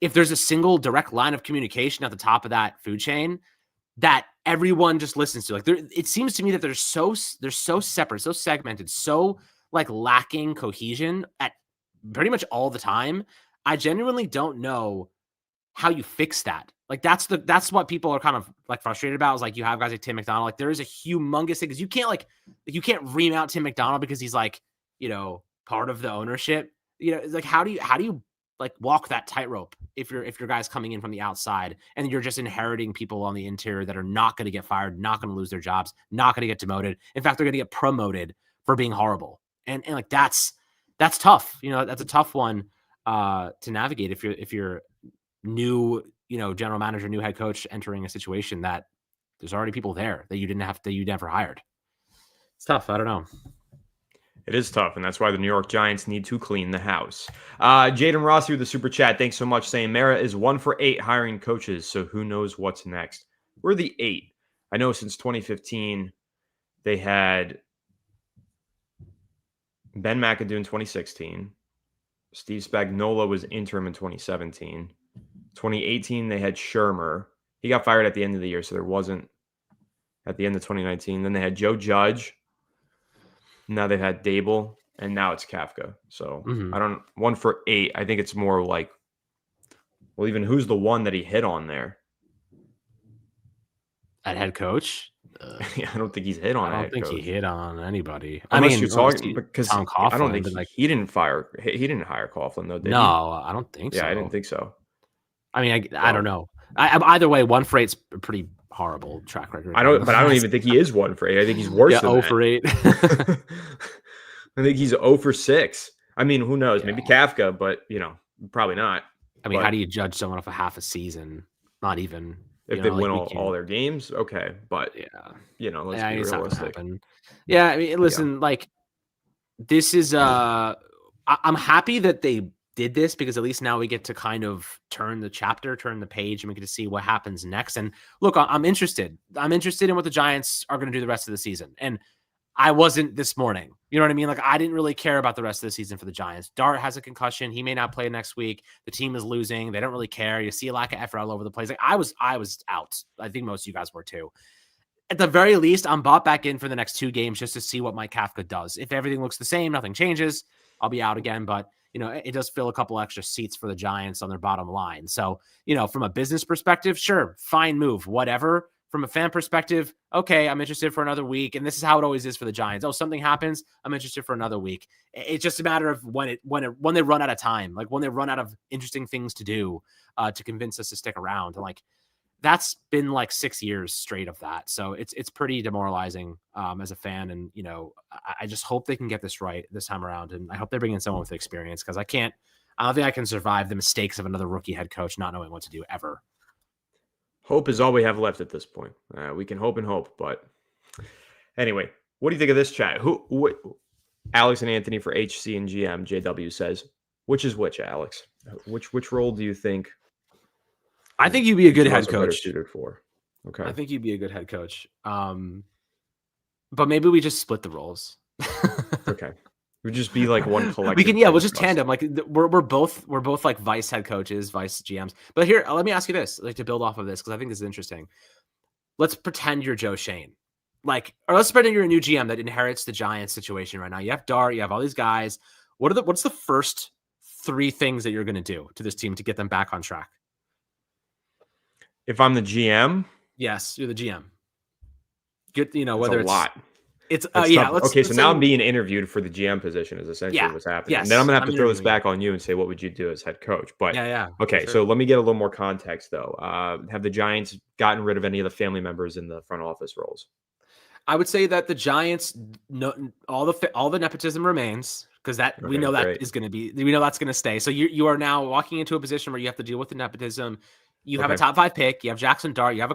if there's a single direct line of communication at the top of that food chain that everyone just listens to. Like, it seems to me that they're so separate, so segmented, so, like, lacking cohesion at pretty much all the time. I genuinely don't know how you fix that. Like, that's what people are kind of, like, frustrated about, is like, you have guys like Tim McDonald. Like, there is a humongous thing, because you can't remount Tim McDonald because he's, like, part of the ownership. Like, how do you like, walk that tightrope if your guy's coming in from the outside, and you're just inheriting people on the interior that are not going to get fired, not going to lose their jobs, not going to get demoted. In fact, they're going to get promoted for being horrible. And like, that's tough. That's a tough one to navigate if you're new, general manager, new head coach, entering a situation that there's already people there that you never hired. It's tough. I don't know. It is tough, and that's why the New York Giants need to clean the house. Jaden Rossi with the super chat. Thanks so much, saying Mara is 1 for 8 hiring coaches, so who knows what's next. We're the 8. I know since 2015, they had Ben McAdoo in 2016. Steve Spagnuolo was interim in 2017. 2018, they had Shermer. He got fired at the end of the year, so there wasn't at the end of 2019. Then they had Joe Judge. Now they've had Daboll. and now it's Kafka. So Mhm. I don't 1 for 8. I think it's more like, well, even who's the one that he hit on there? At head coach, I don't think he's hit on I a don't head think he coach. hit on anybody. I Unless you're mean, talking obviously because Tom I don't Coughlin, think but like, he didn't hire Coughlin though, did he? no, I don't think Yeah, I didn't so. think so. I mean, I don't So know. Either way, 1 for 8's a pretty horrible track record I here in don't, the but I don't last. even think he is 1 for 8. I think he's worse Yeah, than 0 that. for 8. I think he's 0 for 6. I mean, who knows? Yeah. Maybe Kafka, but probably not. I mean, how But do you judge someone off a half a season? Not even, if they win like we all can. their games, okay. But Yeah. let's Yeah, I be mean, it's not gonna realistic. happen. Yeah, I mean, Yeah. listen, like this is I'm happy that they did this because at least now we get to kind of turn the page, and we get to see what happens next. And look, I'm interested. I'm interested in what the Giants are going to do the rest of the season. And I wasn't this morning. You know what I mean? Like I didn't really care about the rest of the season for the Giants. Dart has a concussion. He may not play next week. The team is losing. They don't really care. You see a lack of effort all over the place. Like I was out. I think most of you guys were too. At the very least, I'm bought back in for the next 2 games just to see what Mike Kafka does. If everything looks the same, nothing changes, I'll be out again. But, it does fill a couple extra seats for the Giants on their bottom line. So, from a business perspective, sure, fine move, whatever. From a fan perspective, okay, I'm interested for another week. And this is how it always is for the Giants. Oh, something happens, I'm interested for another week. It's just a matter of when they run out of time, like when they run out of interesting things to do to convince us to stick around. And like, that's been like 6 years straight of that. So it's pretty demoralizing as a fan. And, I just hope they can get this right this time around. And I hope they bring in someone with experience because I don't think I can survive the mistakes of another rookie head coach not knowing what to do ever. Hope is all we have left at this point. We can hope and hope. But anyway, what do you think of this chat? Alex and Anthony for HC and GM, JW says, which is which, Alex? Which role do you think? I think you'd be a good head better coach. suited for. Okay. I think you'd be a good head coach. But maybe we just split the roles. Okay. We'd just be like one collective. We can, we'll just tandem. Like we're both like vice head coaches, vice GMs. But here, let me ask you this, like to build off of this, because I think this is interesting. Let's pretend you're Joe Schoen. Or let's pretend you're a new GM that inherits the Giants situation right now. You have Dart, you have all these guys. What's the first 3 things that you're going to do to this team to get them back on track? If I'm the GM? Yes, you're the GM. Good, whether it's a lot. It's okay, so now I'm being interviewed for the GM position is essentially what's happening. Yes, and then I'm gonna have to throw this back on you and say, what would you do as head coach? But okay, so let me get a little more context though. Have the Giants gotten rid of any of the family members in the front office roles? I would say that the Giants, all the nepotism remains because we know that is going to be. We know that's going to stay. So you are now walking into a position where you have to deal with the nepotism. You have a top 5 pick. You have Jackson Dart. You have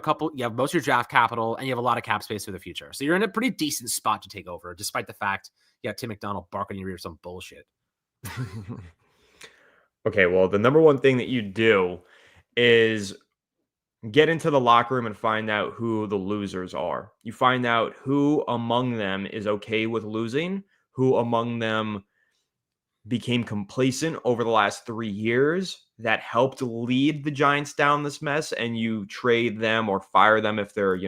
most of your draft capital, and you have a lot of cap space for the future. So you're in a pretty decent spot to take over, despite the fact you have Tim McDonald barking in your ear some bullshit. Okay, well, the number one thing that you do is get into the locker room and find out who the losers are. You find out who among them is okay with losing, who among them became complacent over the last 3 years that helped lead the Giants down this mess, and you trade them or fire them if they're,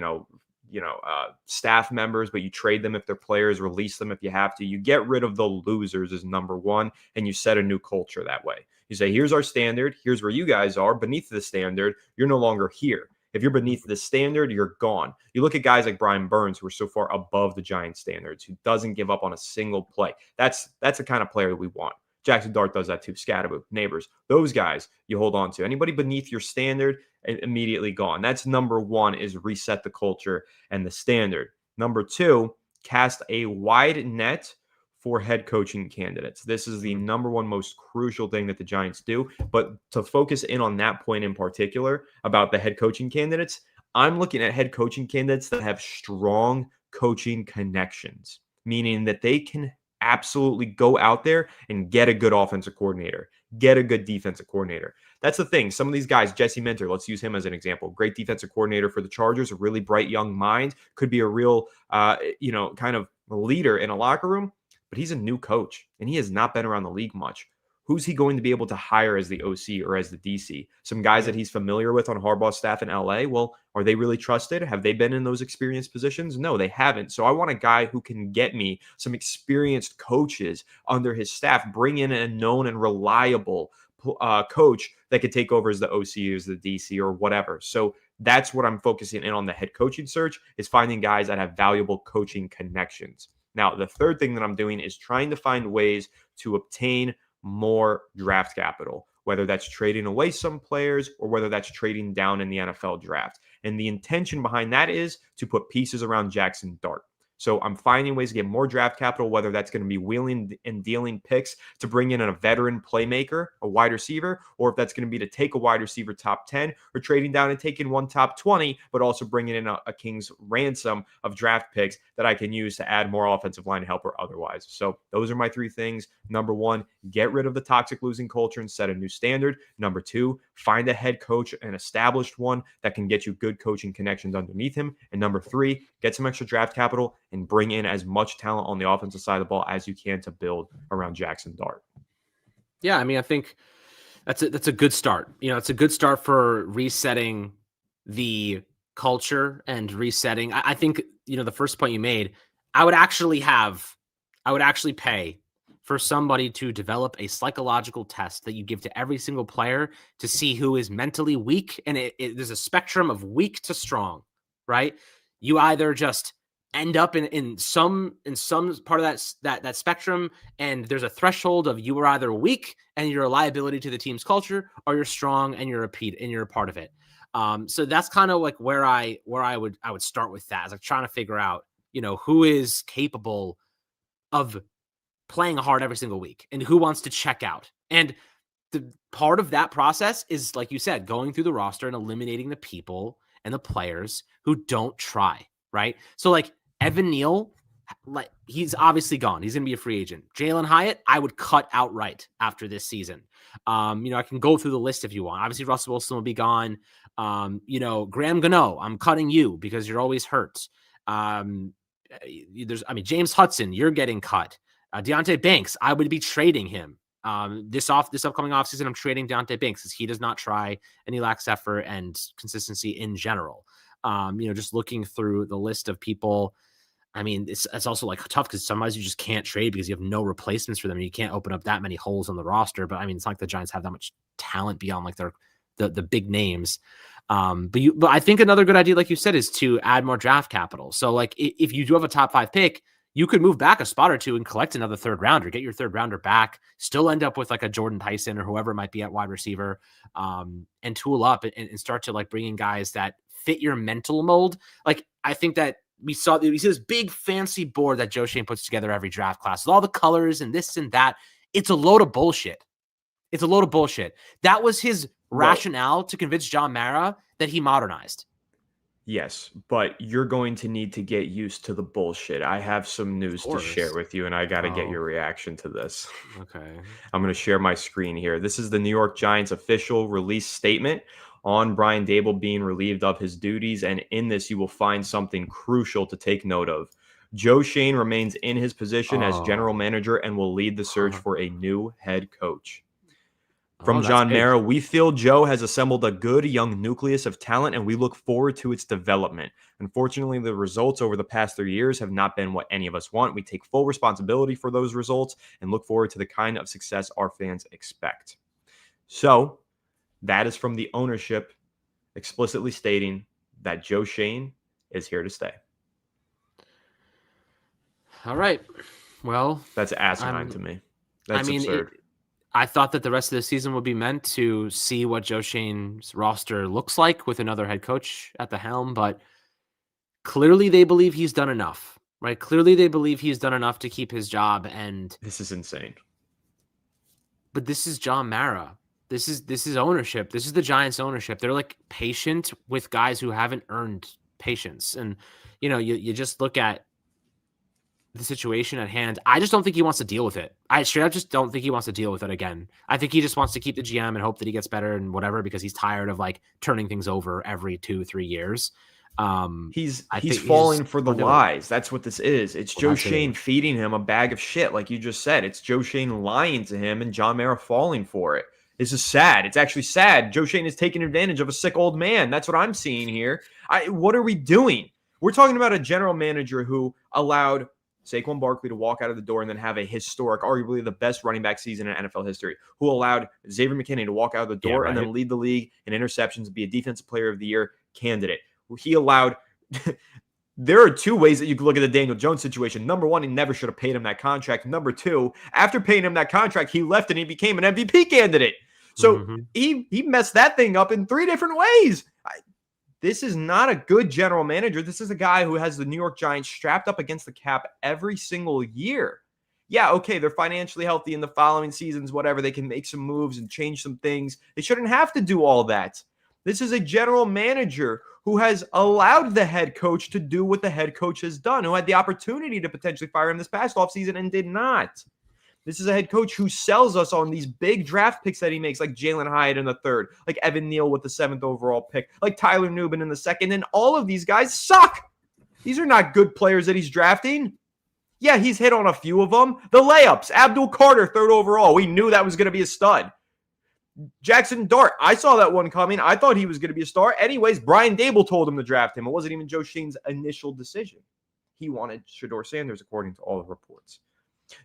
staff members, but you trade them if they're players, release them if you have to. You get rid of the losers is number one, and you set a new culture that way. You say, here's our standard. Here's where you guys are. Beneath the standard, you're no longer here. If you're beneath the standard, you're gone. You look at guys like Brian Burns, who are so far above the Giants standards, who doesn't give up on a single play. That's the kind of player that we want. Jackson Dart does that too. Scatterboo, Neighbors, those guys you hold on to. Anybody beneath your standard, immediately gone. That's number one, is reset the culture and the standard. Number two, cast a wide net for head coaching candidates. This is the number one most crucial thing that the Giants do. But to focus in on that point in particular about the head coaching candidates, I'm looking at head coaching candidates that have strong coaching connections, meaning that they can absolutely go out there and get a good offensive coordinator, get a good defensive coordinator. That's the thing. Some of these guys, Jesse Minter, let's use him as an example. Great defensive coordinator for the Chargers, a really bright young mind, could be a real, kind of leader in a locker room, but he's a new coach and he has not been around the league much. who's he going to be able to hire as the OC or as the DC? Some guys that he's familiar with on Harbaugh's staff in LA. Well, are they really trusted? Have they been in those experienced positions? No, they haven't. So I want a guy who can get me some experienced coaches under his staff, bring in a known and reliable coach that could take over as the OC or as the DC or whatever. So that's what I'm focusing in on the head coaching search, is finding guys that have valuable coaching connections. Now, the third thing that I'm doing is trying to find ways to obtain more draft capital, whether that's trading away some players or whether that's trading down in the NFL draft. And the intention behind that is to put pieces around Jackson Dart. So I'm finding ways to get more draft capital, whether that's going to be wheeling and dealing picks to bring in a veteran playmaker, a wide receiver, or if that's going to be to take a wide receiver top 10 or trading down and taking one top 20, but also bringing in a king's ransom of draft picks that I can use to add more offensive line help or otherwise. So those are my three things. Number one, get rid of the toxic losing culture and set a new standard. Number two, find a head coach, an established one that can get you good coaching connections underneath him. And number three, get some extra draft capital and bring in as much talent on the offensive side of the ball as you can to build around Jackson Dart. Yeah, I mean, I think that's a good start. It's a good start for resetting the culture and resetting. I think, the first point you made, I would actually pay for somebody to develop a psychological test that you give to every single player to see who is mentally weak. And there's a spectrum of weak to strong, right? You either just end up in some part of that spectrum, and there's a threshold of you are either weak and you're a liability to the team's culture, or you're strong and you're a part of it. So that's kind of like where I would start with that. Is like trying to figure out, who is capable of playing hard every single week and who wants to check out. And the part of that process is, like you said, going through the roster and eliminating the people and the players who don't try, right? So like Evan Neal, like he's obviously gone. He's going to be a free agent. Jalen Hyatt, I would cut outright after this season. I can go through the list if you want. Obviously, Russell Wilson will be gone. Graham Gano, I'm cutting you because you're always hurt. James Hudson, you're getting cut. Deontay Banks, I would be trading him. This upcoming offseason, I'm trading Deontay Banks because he does not try and he lacks effort and consistency in general. Just looking through the list of people, I mean, it's also like tough because sometimes you just can't trade because you have no replacements for them. And you can't open up that many holes on the roster. But I mean, it's not like the Giants have that much talent beyond like the big names. But I think another good idea, like you said, is to add more draft capital. So like if you do have a top 5 pick, you could move back a spot or two and collect another third rounder, get your third rounder back, still end up with like a Jordan Tyson or whoever might be at wide receiver, and tool up and start to like bring in guys that fit your mental mold. Like I think that we see this big fancy board that Joe Schoen puts together every draft class with all the colors and this and that. It's a load of bullshit. That was his rationale to convince John Mara that he modernized. Yes, but you're going to need to get used to the bullshit. I have some news to share with you, and I got to get your reaction to this. Okay. I'm going to share my screen here. This is the New York Giants official release statement on Brian Daboll being relieved of his duties, and in this you will find something crucial to take note of. Joe Schoen remains in his position as general manager and will lead the search for a new head coach. From John Mara, we feel Joe has assembled a good young nucleus of talent, and we look forward to its development. Unfortunately, the results over the past 3 years have not been what any of us want. We take full responsibility for those results and look forward to the kind of success our fans expect. So, that is from the ownership explicitly stating that Joe Schoen is here to stay. All right. Well, that's asinine to me. That's absurd. I thought that the rest of the season would be meant to see what Joe Schoen's roster looks like with another head coach at the helm, but clearly they believe he's done enough, right? Clearly they believe he's done enough to keep his job, and this is insane. But this is John Mara. This is ownership. This is the Giants' ownership. They're like patient with guys who haven't earned patience, and you just look at the situation at hand. I just don't think he wants to deal with it. I straight up just don't think he wants to deal with it again. I think he just wants to keep the GM and hope that he gets better and whatever, because he's tired of like turning things over every 2-3 years. I He's think he's just falling for the don't do it. lies. That's what this is. It's Well, Joe that's it. Schoen feeding him a bag of shit, like you just said. It's Joe Schoen lying to him and John Mara falling for it. This is sad. It's actually sad. Joe Schoen is taking advantage of a sick old man. That's what I'm seeing here. What are we doing? We're talking about a general manager who allowed Saquon Barkley to walk out of the door and then have a historic, arguably the best running back season in NFL history, who allowed Xavier McKinney to walk out of the Yeah, door and right. then lead the league in interceptions and be a defensive player of the year candidate. He allowed there are two ways that you can look at the Daniel Jones situation. Number one, he never should have paid him that contract. Number two, after paying him that contract, he left and he became an MVP candidate. So Mm-hmm. he messed that thing up in three different ways. This is not a good general manager. This is a guy who has the New York Giants strapped up against the cap every single year. Yeah, okay, they're financially healthy in the following seasons, whatever. They can make some moves and change some things. They shouldn't have to do all that. This is a general manager who has allowed the head coach to do what the head coach has done, who had the opportunity to potentially fire him this past offseason and did not. This is a head coach who sells us on these big draft picks that he makes, like Jalen Hyatt in the third, like Evan Neal with the 7th overall pick, like Tyler Nubin in the second, and all of these guys suck. These are not good players that he's drafting. Yeah, he's hit on a few of them. The layups, Abdul Carter, 3rd overall. We knew that was going to be a stud. Jackson Dart, I saw that one coming. I thought he was going to be a star. Anyways, Brian Daboll told him to draft him. It wasn't even Joe Schoen's initial decision. He wanted Shedeur Sanders, according to all the reports.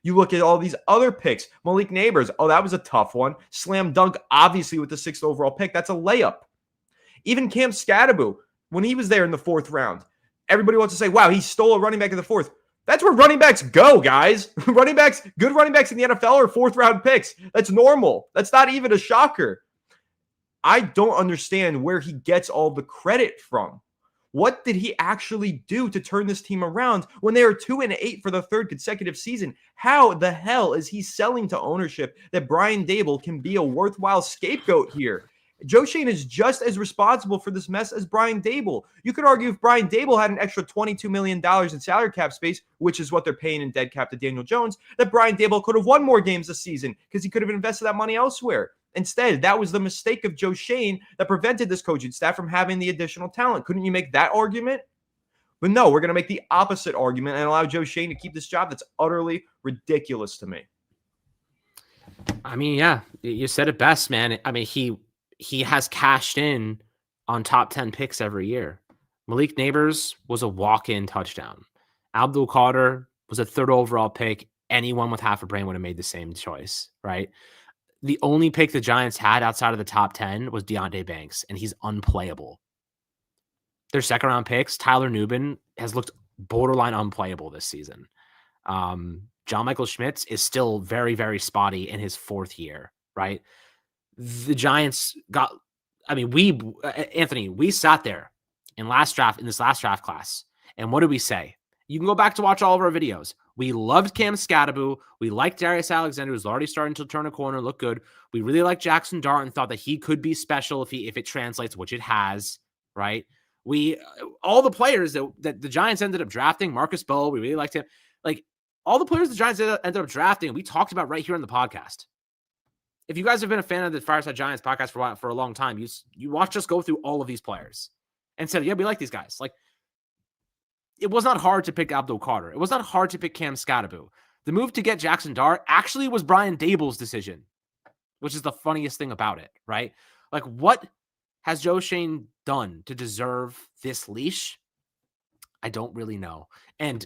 You look at all these other picks. Malik Neighbors, oh, that was a tough one. Slam dunk, obviously, with the 6th overall pick. That's a layup. Even Cam Scatterbo, when he was there in the 4th round, everybody wants to say, wow, he stole a running back in the 4th. That's where running backs go, guys. Good running backs in the NFL are 4th-round picks. That's normal. That's not even a shocker. I don't understand where he gets all the credit from. What did he actually do to turn this team around when they are 2-8 for the 3rd consecutive season? How the hell is he selling to ownership that Brian Daboll can be a worthwhile scapegoat here? Joe Schoen is just as responsible for this mess as Brian Daboll. You could argue if Brian Daboll had an extra $22 million in salary cap space, which is what they're paying in dead cap to Daniel Jones, that Brian Daboll could have won more games this season because he could have invested that money elsewhere. Instead, that was the mistake of Joe Schoen that prevented this coaching staff from having the additional talent. Couldn't you make that argument? But no, we're going to make the opposite argument and allow Joe Schoen to keep this job. That's utterly ridiculous to me. I mean, yeah, you said it best, man. I mean, he has cashed in on top 10 picks every year. Malik Neighbors was a walk-in touchdown. Abdul Carter was a 3rd overall pick. Anyone with half a brain would have made the same choice, right? The only pick the Giants had outside of the top 10 was Deonte Banks, and he's unplayable. Their 2nd-round picks, Tyler Nubin, has looked borderline unplayable this season. John Michael Schmitz is still very, very spotty in his 4th year, right? The Giants got, I mean, Anthony, we sat there in this last draft class. And what did we say? You can go back to watch all of our videos. We loved Cam Scatterbo. We liked Darius Alexander, who's already starting to turn a corner, look good. We really liked Jackson Dart and thought that he could be special if it translates, which it has, right? All the players that the Giants ended up drafting, Marcus Bowe, we really liked him. Like, all the players the Giants ended up drafting, we talked about right here on the podcast. If you guys have been a fan of the Fireside Giants podcast for a long time, you watched us go through all of these players and said, yeah, we like these guys. Like, it was not hard to pick Abdul Carter. It was not hard to pick Cam Scatterbo. The move to get Jackson Dart actually was Brian Daboll's decision, which is the funniest thing about it, right? Like, what has Joe Schoen done to deserve this leash? I don't really know. And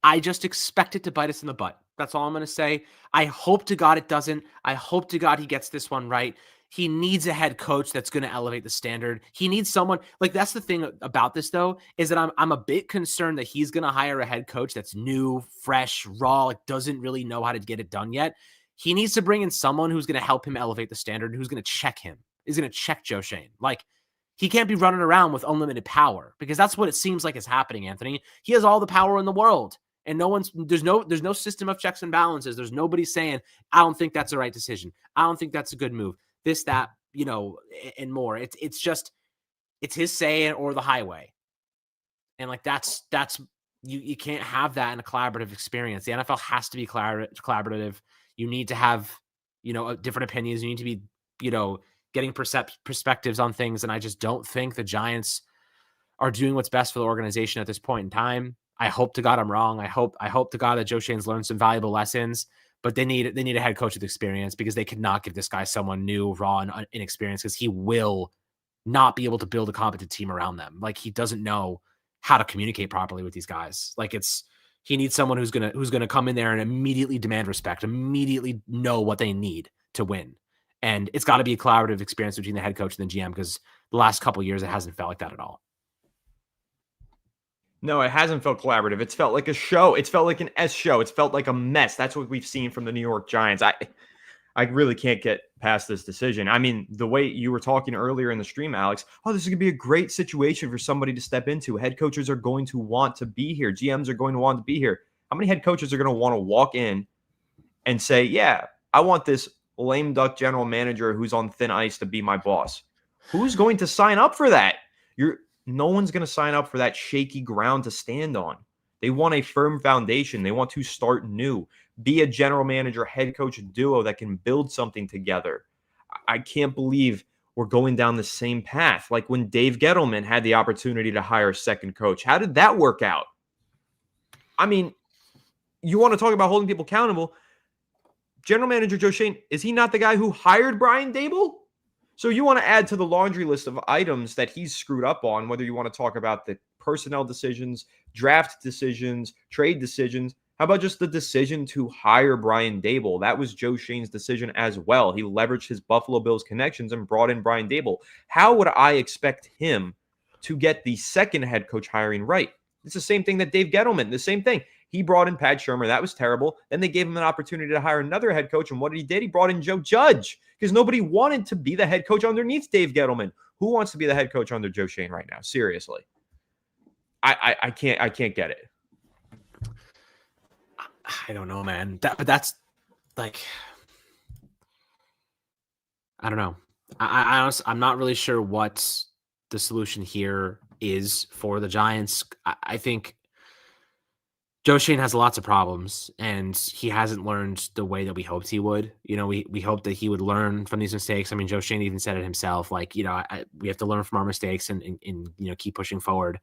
I just expect it to bite us in the butt. That's all I'm going to say. I hope to God it doesn't. I hope to God he gets this one right. He needs a head coach that's going to elevate the standard. He needs someone like that's the thing about this though, is that I'm a bit concerned that he's going to hire a head coach that's new, fresh, raw, like doesn't really know how to get it done yet. He needs to bring in someone who's going to help him elevate the standard, who's going to check him, is going to check Joe Schoen. Like, he can't be running around with unlimited power because that's what it seems like is happening, Anthony. He has all the power in the world. And there's no system of checks and balances. There's nobody saying, I don't think that's the right decision. I don't think that's a good move. This, that, and more. It's his say or the highway. And like, that's you can't have that in a collaborative experience. The NFL has to be collaborative. You need to have, different opinions. You need to be, getting perspectives on things. And I just don't think the Giants are doing what's best for the organization at this point in time. I hope to God I'm wrong. I hope to God that Joe Schoen's learned some valuable lessons, but they need a head coach with experience, because they cannot give this guy someone new, raw, and inexperienced, because he will not be able to build a competent team around them. Like, he doesn't know how to communicate properly with these guys. Like, he needs someone who's gonna come in there and immediately demand respect, immediately know what they need to win. And it's got to be a collaborative experience between the head coach and the GM, because the last couple of years it hasn't felt like that at all. No, it hasn't felt collaborative. It's felt like a show. It's felt like an S show. It's felt like a mess. That's what we've seen from the New York Giants. I really can't get past this decision. I mean, the way you were talking earlier in the stream, Alex, this is going to be a great situation for somebody to step into. Head coaches are going to want to be here. GMs are going to want to be here. How many head coaches are going to want to walk in and say, yeah, I want this lame duck general manager who's on thin ice to be my boss? Who's going to sign up for that? No one's going to sign up for that shaky ground to stand on. They want a firm foundation. They want to start new, be a general manager, head coach duo that can build something together. I can't believe we're going down the same path. Like when Dave Gettleman had the opportunity to hire a second coach. How did that work out? I mean, you want to talk about holding people accountable. General manager Joe Schoen, is he not the guy who hired Brian Daboll? So you want to add to the laundry list of items that he's screwed up on, whether you want to talk about the personnel decisions, draft decisions, trade decisions. How about just the decision to hire Brian Daboll? That was Joe Schoen's decision as well. He leveraged his Buffalo Bills connections and brought in Brian Daboll. How would I expect him to get the second head coach hiring right? It's the same thing that Dave Gettleman, the same thing. He brought in Pat Shermer. That was terrible. Then they gave him an opportunity to hire another head coach. And what did he do? He brought in Joe Judge, because nobody wanted to be the head coach underneath Dave Gettleman. Who wants to be the head coach under Joe Schoen right now? Seriously. I can't get it. I don't know, man. That's like, I don't know. I honestly, I'm not really sure what the solution here is for the Giants. I think Joe Schoen has lots of problems, and he hasn't learned the way that we hoped he would. You know, we hoped that he would learn from these mistakes. I mean, Joe Schoen even said it himself, like, you know, we have to learn from our mistakes and you know, keep pushing forward.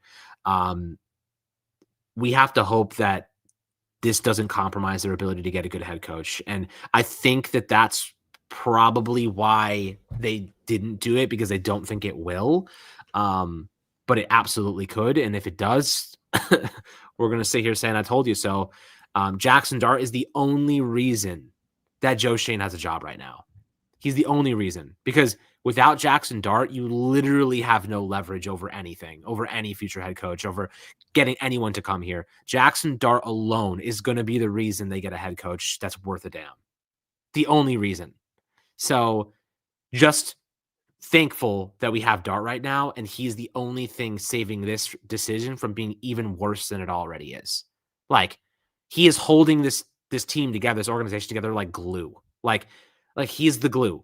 We have to hope that this doesn't compromise their ability to get a good head coach. And I think that that's probably why they didn't do it, because they don't think it will. But it absolutely could. And if it does, we're going to sit here saying, I told you so. Jackson Dart is the only reason that Joe Schoen has a job right now. He's the only reason, because without Jackson Dart, you literally have no leverage over anything, over any future head coach, over getting anyone to come here. Jackson Dart alone is going to be the reason they get a head coach that's worth a damn. The only reason. So just thankful that we have Dart right now, and he's the only thing saving this decision from being even worse than it already is. Like, he is holding this team together, this organization together like glue. Like he's the glue.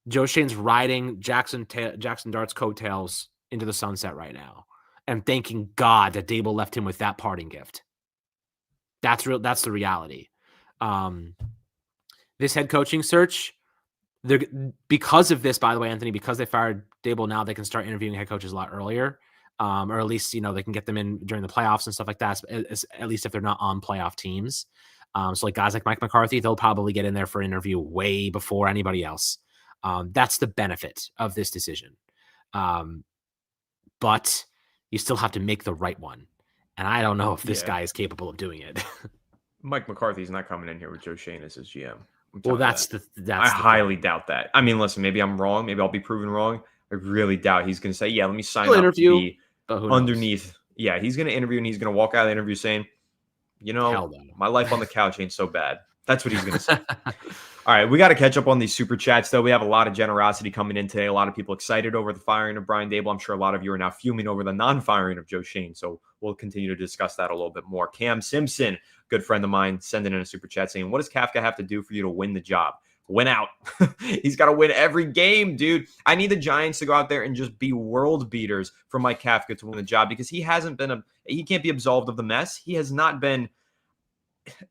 Joe Schoen's riding Jackson Dart's coattails into the sunset right now, and thanking God that Daboll left him with that parting gift. That's real. That's the reality. This head coaching search, because of this, by the way, Anthony, because they fired Daboll, now they can start interviewing head coaches a lot earlier, or at least, you know, they can get them in during the playoffs and stuff like that, at least if they're not on playoff teams. So like guys like Mike McCarthy, they'll probably get in there for an interview way before anybody else. That's the benefit of this decision. But you still have to make the right one. And I don't know if this guy is capable of doing it. Mike McCarthy's not coming in here with Joe Schoen as his GM. Well, that's I highly doubt that. I mean, listen, maybe I'm wrong. Maybe I'll be proven wrong. I really doubt he's going to say, yeah, let me sign up interview, to be underneath. Yeah, he's going to interview, and he's going to walk out of the interview saying, you know, my life on the couch ain't so bad. That's what he's going to say. All right, we got to catch up on these super chats, though. We have a lot of generosity coming in today. A lot of people excited over the firing of Brian Daboll. I'm sure a lot of you are now fuming over the non-firing of Joe Schoen. So we'll continue to discuss that a little bit more. Cam Simpson, good friend of mine, sending in a super chat saying, what does Kafka have to do for you to win the job? Win out. He's got to win every game, dude. I need the Giants to go out there and just be world beaters for Mike Kafka to win the job, because he can't be absolved of the mess. He has not been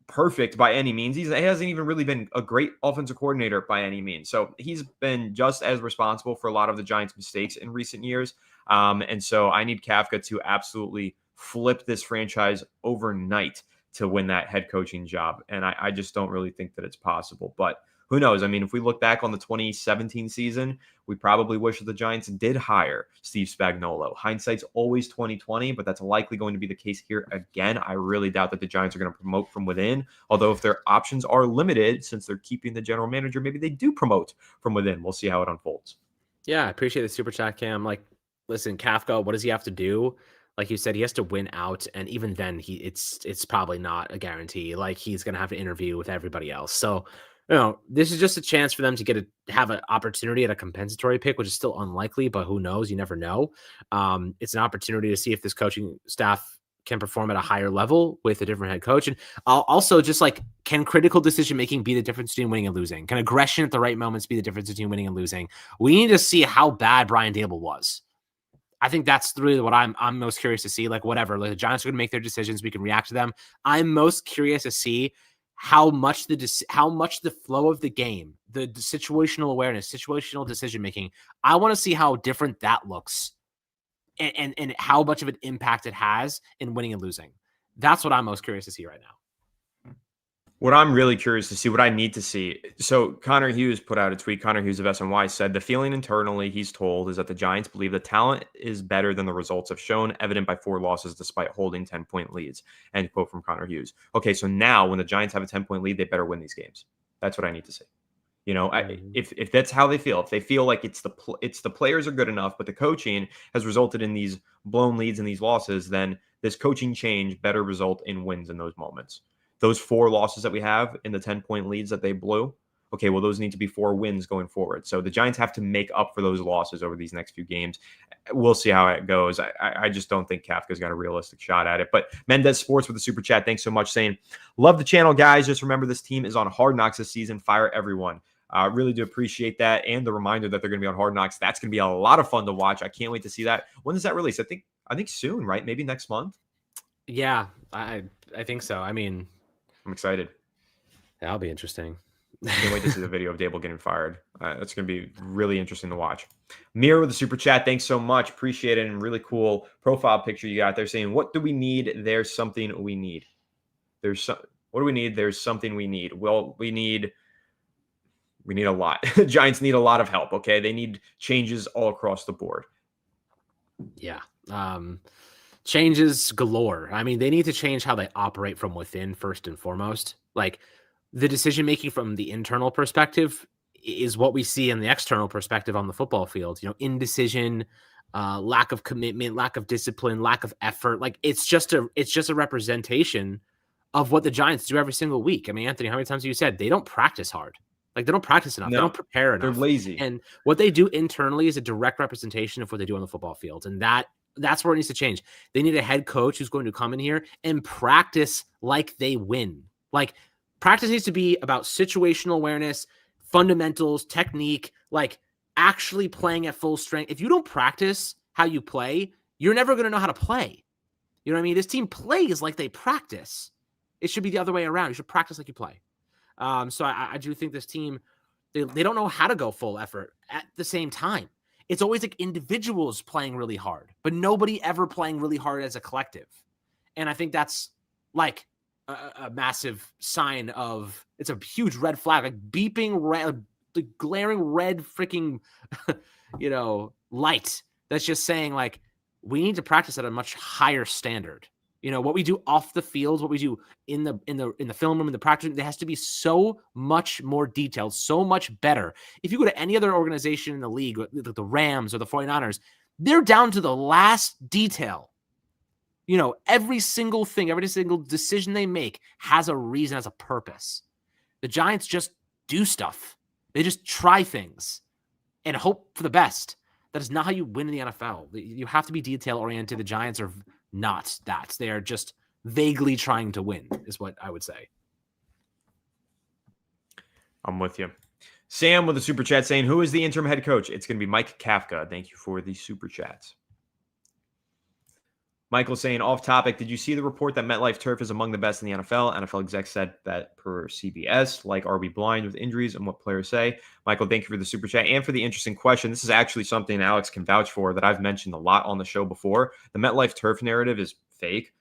perfect by any means. He hasn't even really been a great offensive coordinator by any means. So he's been just as responsible for a lot of the Giants' mistakes in recent years. And so I need Kafka to absolutely flip this franchise overnight to win that head coaching job. And I just don't really think that it's possible. But who knows? I mean, if we look back on the 2017 season, we probably wish that the Giants did hire Steve Spagnuolo. Hindsight's always 2020, but that's likely going to be the case here again. I really doubt that the Giants are going to promote from within. Although if their options are limited, since they're keeping the general manager, maybe they do promote from within. We'll see how it unfolds. Yeah, I appreciate the super chat, Cam. Like, listen, Kafka, what does he have to do? Like you said, he has to win out, and even then, it's probably not a guarantee. Like, he's going to have to interview with everybody else. So, this is just a chance for them to have an opportunity at a compensatory pick, which is still unlikely, but who knows? You never know. It's an opportunity to see if this coaching staff can perform at a higher level with a different head coach. And also just like, can critical decision making be the difference between winning and losing? Can aggression at the right moments be the difference between winning and losing? We need to see how bad Brian Daboll was. I think that's really what I'm most curious to see. Like, whatever, like the Giants are going to make their decisions. We can react to them. I'm most curious to see how much the flow of the game, the situational awareness, situational decision making. I want to see how different that looks, and how much of an impact it has in winning and losing. That's what I'm most curious to see right now. What I'm really curious to see, what I need to see. So Connor Hughes put out a tweet. Connor Hughes of SNY said the feeling internally, he's told, is that the Giants believe the talent is better than the results have shown, evident by 4 losses despite holding 10-point leads. End quote from Connor Hughes. Okay, so now when the Giants have a 10-point lead, they better win these games. That's what I need to see. If that's how they feel, if they feel like it's the players are good enough, but the coaching has resulted in these blown leads and these losses, then this coaching change better result in wins in those moments. Those 4 losses that we have in the 10-point leads that they blew, okay, well, those need to be 4 wins going forward. So the Giants have to make up for those losses over these next few games. We'll see how it goes. I just don't think Kafka's got a realistic shot at it. But Mendez Sports with the super chat, thanks so much, saying, love the channel, guys. Just remember this team is on Hard Knocks this season. Fire everyone. Really do appreciate that. And the reminder that they're going to be on Hard Knocks. That's going to be a lot of fun to watch. I can't wait to see that. When does that release? I think soon, right? Maybe next month. Yeah, I think so. I mean, I'm excited. That'll be interesting. Can't wait to see the video of Daboll getting fired. That's going to be really interesting to watch. Mir with the super chat. Thanks so much. Appreciate it. And really cool profile picture you got there saying, what do we need? There's something we need. What do we need? There's something we need. Well, we need a lot. Giants need a lot of help. Okay. They need changes all across the board. Yeah. Changes galore. I mean, they need to change how they operate from within first and foremost. Like, the decision making from the internal perspective is what we see in the external perspective on the football field. Indecision, lack of commitment, lack of discipline, lack of effort. Like, it's just a representation of what the Giants do every single week. I mean, Anthony, how many times have you said they don't practice hard? Like, they don't practice enough. No, they don't prepare enough. They're lazy. And what they do internally is a direct representation of what they do on the football field. And that's where it needs to change. They need a head coach who's going to come in here and practice like they win. Like, practice needs to be about situational awareness, fundamentals, technique, like actually playing at full strength. If you don't practice how you play, you're never going to know how to play. You know what I mean? This team plays like they practice. It should be the other way around. You should practice like you play. So I do think this team, they don't know how to go full effort at the same time. It's always like individuals playing really hard, but nobody ever playing really hard as a collective. And I think that's like a massive sign of, it's a huge red flag, like beeping red, the glaring red freaking, light that's just saying, like, we need to practice at a much higher standard. What we do off the field, what we do in the film room, in the practice room, there has to be so much more detailed, so much better. If you go to any other organization in the league, the Rams or the 49ers, they're down to the last detail. Every single thing, every single decision they make has a reason, has a purpose. The Giants just do stuff. They just try things and hope for the best. That is not how you win in the NFL. You have to be detail-oriented. The Giants are not that. They are just vaguely trying to win, is what I would say. I'm with you. Sam with a super chat saying, who is the interim head coach? It's going to be Mike Kafka. Thank you for the super chats. Michael saying, off topic, did you see the report that MetLife turf is among the best in the NFL? NFL execs said that per CBS. Like, are we blind with injuries and what players say? Michael, thank you for the super chat and for the interesting question. This is actually something Alex can vouch for that I've mentioned a lot on the show before. The MetLife turf narrative is fake.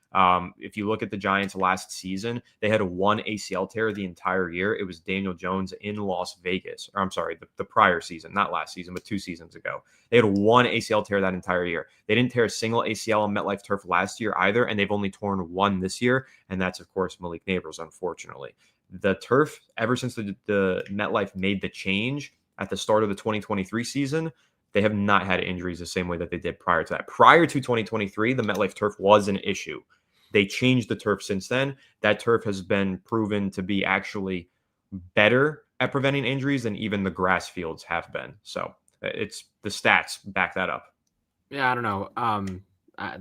If you look at the Giants last season, they had a one ACL tear the entire year. It was Daniel Jones in Las Vegas. Or I'm sorry, the prior season, not last season, but 2 seasons ago. They had one ACL tear that entire year. They didn't tear a single ACL on MetLife turf last year either, and they've only torn one this year, and that's, of course, Malik Neighbors, unfortunately. The turf, ever since the MetLife made the change at the start of the 2023 season, they have not had injuries the same way that they did prior to that. Prior to 2023, the MetLife turf was an issue. They changed the turf since then. That turf has been proven to be actually better at preventing injuries than even the grass fields have been. So it's the stats back that up. Yeah, I don't know.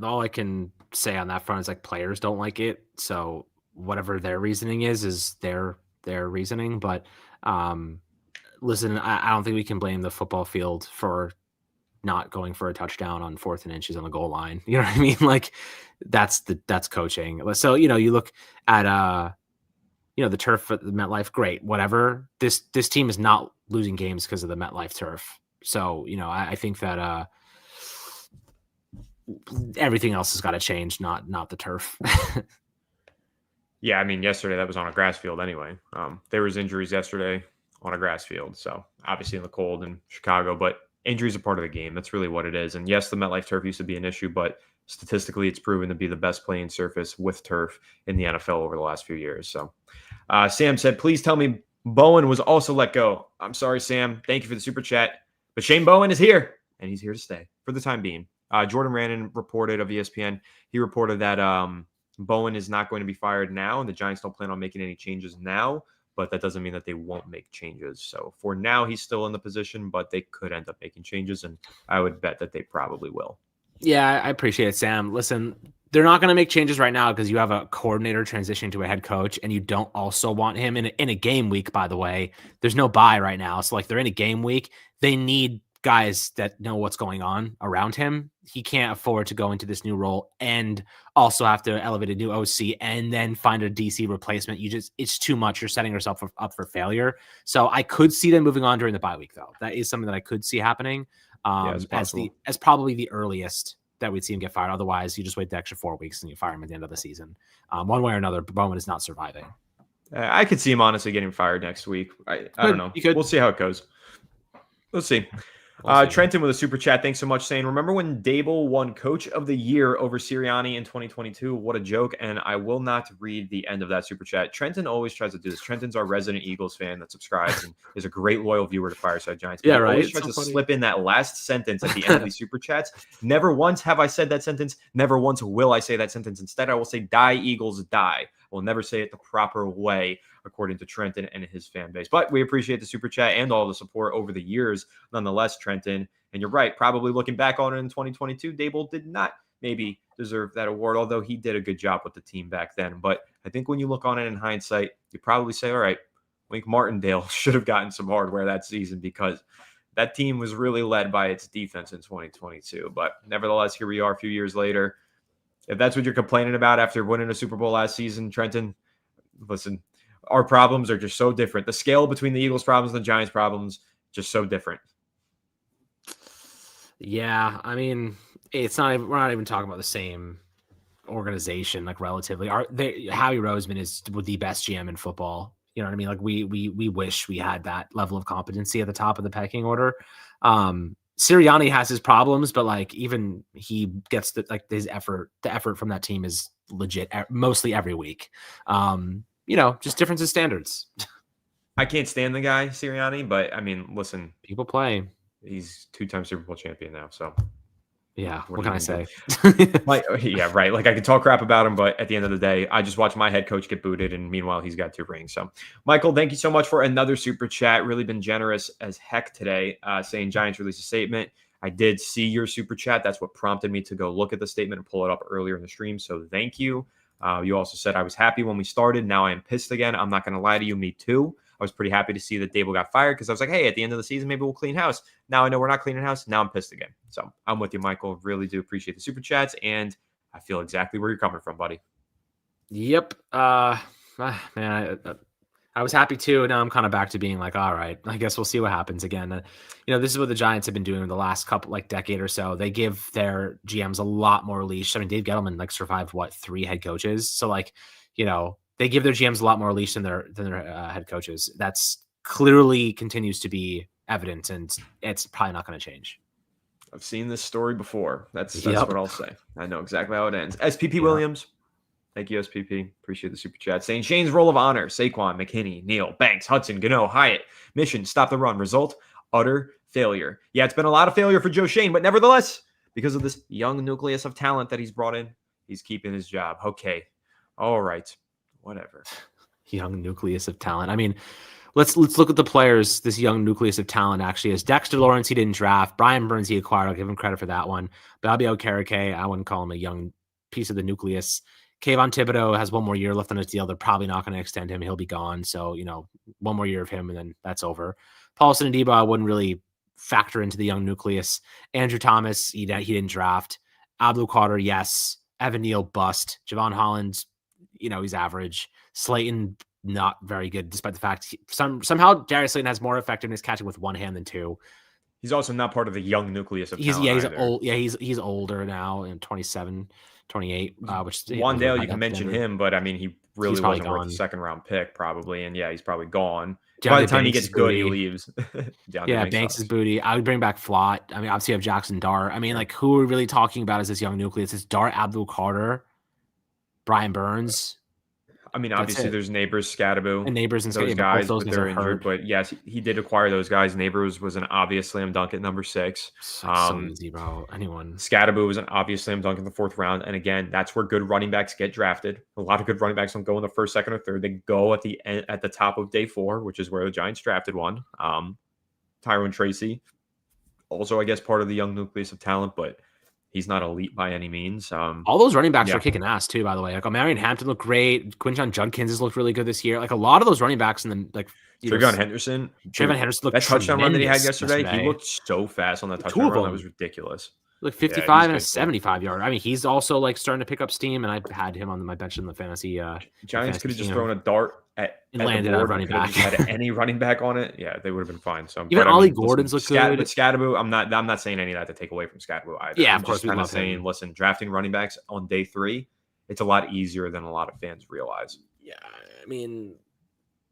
All I can say on that front is like players don't like it. So whatever their reasoning is their reasoning. But listen, I don't think we can blame the football field for not going for a touchdown on 4th and inches on the goal line. You know what I mean? Like that's coaching. So, you look at, the turf at the MetLife, great, whatever. This team is not losing games because of the MetLife turf. So, I think that everything else has got to change, not the turf. Yeah, I mean, yesterday that was on a grass field anyway. There was injuries yesterday on a grass field. So obviously in the cold in Chicago, but injuries are part of the game. That's really what it is. And yes, the MetLife turf used to be an issue, but statistically it's proven to be the best playing surface with turf in the NFL over the last few years. So Sam said, please tell me Bowen was also let go. I'm sorry, Sam. Thank you for the super chat. But Shane Bowen is here, and he's here to stay for the time being. Jordan Rannon reported of ESPN. He reported that Bowen is not going to be fired now, and the Giants don't plan on making any changes now, but that doesn't mean that they won't make changes. So for now, he's still in the position, but they could end up making changes, and I would bet that they probably will. Yeah, I appreciate it, Sam. Listen, they're not going to make changes right now because you have a coordinator transitioning to a head coach, and you don't also want him in a game week, by the way. There's no bye right now. So, they're in a game week. They need guys that know what's going on around him. He can't afford to go into this new role and also have to elevate a new OC and then find a DC replacement. It's too much. You're setting yourself up for failure. So I could see them moving on during the bye week, though. That is something that I could see happening as probably the earliest that we'd see him get fired. Otherwise, you just wait the extra 4 weeks and you fire him at the end of the season. One way or another, Bowen is not surviving. I could see him honestly getting fired next week. I don't know. We'll see how it goes. We'll see. Trenton with a super chat. Thanks so much, saying, remember when Daboll won Coach of the Year over Sirianni in 2022? What a joke. And I will not read the end of that super chat. Trenton always tries to do this. Trenton's our resident Eagles fan that subscribes and is a great loyal viewer to Fireside Giants. But yeah, right. Always tries to slip in that last sentence at the end of these super chats. Never once have I said that sentence. Never once will I say that sentence. Instead, I will say, die, Eagles, die. I will never say it the proper way, according to Trenton and his fan base. But we appreciate the super chat and all the support over the years, nonetheless, Trenton. And you're right, probably looking back on it in 2022, Daboll did not maybe deserve that award, although he did a good job with the team back then. But I think when you look on it in hindsight, you probably say, all right, Wink Martindale should have gotten some hardware that season because that team was really led by its defense in 2022. But nevertheless, here we are a few years later. If that's what you're complaining about after winning a Super Bowl last season, Trenton, listen, our problems are just so different. The scale between the Eagles' problems and the Giants' problems, just so different. Yeah, I mean, we're not even talking about the same organization, relatively. Howie Roseman is the best GM in football. You know what I mean? We wish we had that level of competency at the top of the pecking order. Sirianni has his problems, but even he gets the effort from that team is legit mostly every week. Just difference in standards. I can't stand the guy Sirianni, but I mean, listen, people play. He's 2-time Super Bowl champion now, so yeah. What can I say? Yeah, right. I can talk crap about him, but at the end of the day, I just watched my head coach get booted, and meanwhile, he's got 2 rings. So, Michael, thank you so much for another super chat. Really been generous as heck today, saying Giants release a statement. I did see your super chat. That's what prompted me to go look at the statement and pull it up earlier in the stream. So, thank you. You also said I was happy when we started. Now I am pissed again. I'm not going to lie to you. Me too. I was pretty happy to see that Daboll got fired because I was like, hey, at the end of the season, maybe we'll clean house. Now I know we're not cleaning house. Now I'm pissed again. So I'm with you, Michael. Really do appreciate the super chats. And I feel exactly where you're coming from, buddy. Yep. Man, I was happy too. Now I'm kind of back to being like, all right, I guess we'll see what happens again. This is what the Giants have been doing in the last decade or so. They give their GMs a lot more leash. I mean, Dave Gettleman survived 3 head coaches. So they give their GMs a lot more leash than their head coaches. That's clearly continues to be evident, and it's probably not going to change. I've seen this story before. That's Yep. what I'll say. I know exactly how it ends. SPP Williams. Thank you, SPP. Appreciate the super chat. Saying Shane's roll of honor. Saquon, McKinney, Neal, Banks, Hudson, Gano, Hyatt. Mission, stop the run. Result, utter failure. Yeah, it's been a lot of failure for Joe Schoen, but nevertheless, because of this young nucleus of talent that he's brought in, he's keeping his job. Okay. All right. Whatever. Young nucleus of talent. I mean, let's look at the players this young nucleus of talent actually is. Dexter Lawrence, he didn't draft. Brian Burns, he acquired. I'll give him credit for that one. But Abio Okereke, I wouldn't call him a young piece of the nucleus. Kayvon Thibodeau has one more year left on his deal. They're probably not going to extend him. He'll be gone. So, one more year of him and then that's over. Paulson Adebo, I wouldn't really factor into the young nucleus. Andrew Thomas, he didn't draft. Abdul Carter, yes. Evan Neal, bust. Javon Holland, he's average. Slayton, not very good, despite the fact somehow Darius Slayton has more effectiveness catching with one hand than two. He's also not part of the young nucleus of talent. He's old. Yeah, he's older now, in 27, 28. Which Wandale, you can mention him, but I mean, he really wasn't worth a second round pick, probably, and yeah, he's probably gone. By the time he gets good, he leaves. Banks is booty. I would bring back Flott. I mean, obviously you have Jackson Dart. I mean, who are we really talking about as this young nucleus? It's Dart, Abdul Carter, Brian Burns. I mean, obviously there's Neighbors, Scatterbo, and Neighbors and those guys, but they're injured. But yes, he did acquire those guys. Neighbors was an obvious slam dunk at number 6. So easy, bro. Anyone. Scatterbo was an obvious slam dunk in the 4th round. And again, that's where good running backs get drafted. A lot of good running backs don't go in the 1st, 2nd, or 3rd. They go at the end, at the top of day 4, which is where the Giants drafted one. Tyrone Tracy, also I guess part of the young nucleus of talent, but he's not elite by any means. All those running backs are kicking ass too, by the way. Marion Hampton looked great. Quinton Judkins has looked really good this year. A lot of those running backs in the Trayvon Henderson. Trayvon Henderson looked that touchdown run that he had yesterday. He looked so fast on that touchdown run. That was ridiculous. 55 and a 75-yard. I mean, he's also starting to pick up steam, and I had him on my bench in the fantasy. Giants could have just thrown a dart at landed on running back. Had any running back on it, yeah, they would have been fine. So even Ollie Gordon's look good. But Scatterbo, I'm not saying any of that to take away from Scatterbo either. Yeah, I'm of course. Just kind of saying, listen, drafting running backs on day 3, it's a lot easier than a lot of fans realize. Yeah, I mean.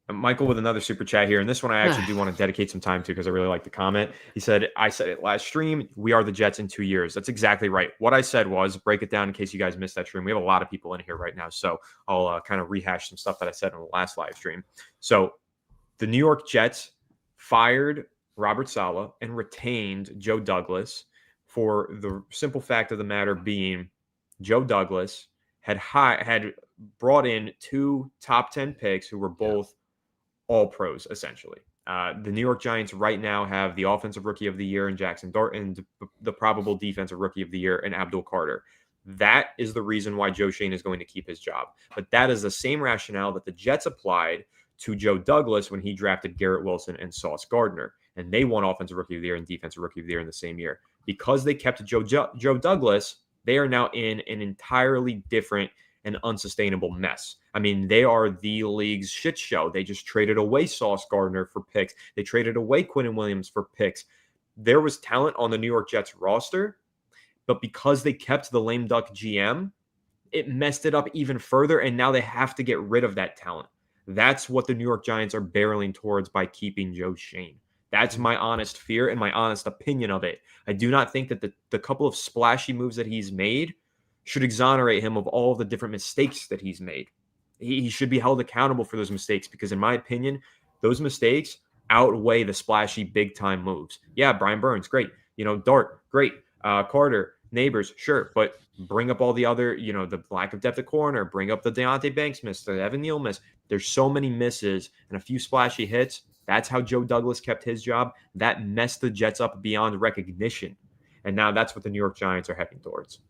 Michael with another super chat here, and this one I actually do want to dedicate some time to because I really like the comment. He said, I said it last stream, we are the Jets in 2 years. That's exactly right. What I said was, break it down in case you guys missed that stream. We have a lot of people in here right now, so I'll kind of rehash some stuff that I said in the last live stream. So the New York Jets fired Robert Saleh and retained Joe Douglas for the simple fact of the matter being Joe Douglas had brought in 2 top 10 picks who were both all pros, essentially. The New York Giants right now have the offensive rookie of the year in Jackson Dart and the probable defensive rookie of the year in Abdul Carter. That is the reason why Joe Schoen is going to keep his job. But that is the same rationale that the Jets applied to Joe Douglas when he drafted Garrett Wilson and Sauce Gardner. And they won offensive rookie of the year and defensive rookie of the year in the same year. Because they kept Joe Douglas, they are now in an entirely different and unsustainable mess. I mean, they are the league's shit show. They just traded away Sauce Gardner for picks. They traded away Quinnen Williams for picks. There was talent on the New York Jets roster, but because they kept the lame duck GM, it messed it up even further, and now they have to get rid of that talent. That's what the New York Giants are barreling towards by keeping Joe Schoen. That's my honest fear and my honest opinion of it. I do not think that the couple of splashy moves that he's made should exonerate him of all of the different mistakes that he's made. He should be held accountable for those mistakes because, in my opinion, those mistakes outweigh the splashy big-time moves. Yeah, Brian Burns, great. Dart, great. Carter, Neighbors, sure. But bring up all the other, the lack of depth at corner, bring up the Deontay Banks miss, the Evan Neal miss. There's so many misses and a few splashy hits. That's how Joe Douglas kept his job. That messed the Jets up beyond recognition. And now that's what the New York Giants are heading towards.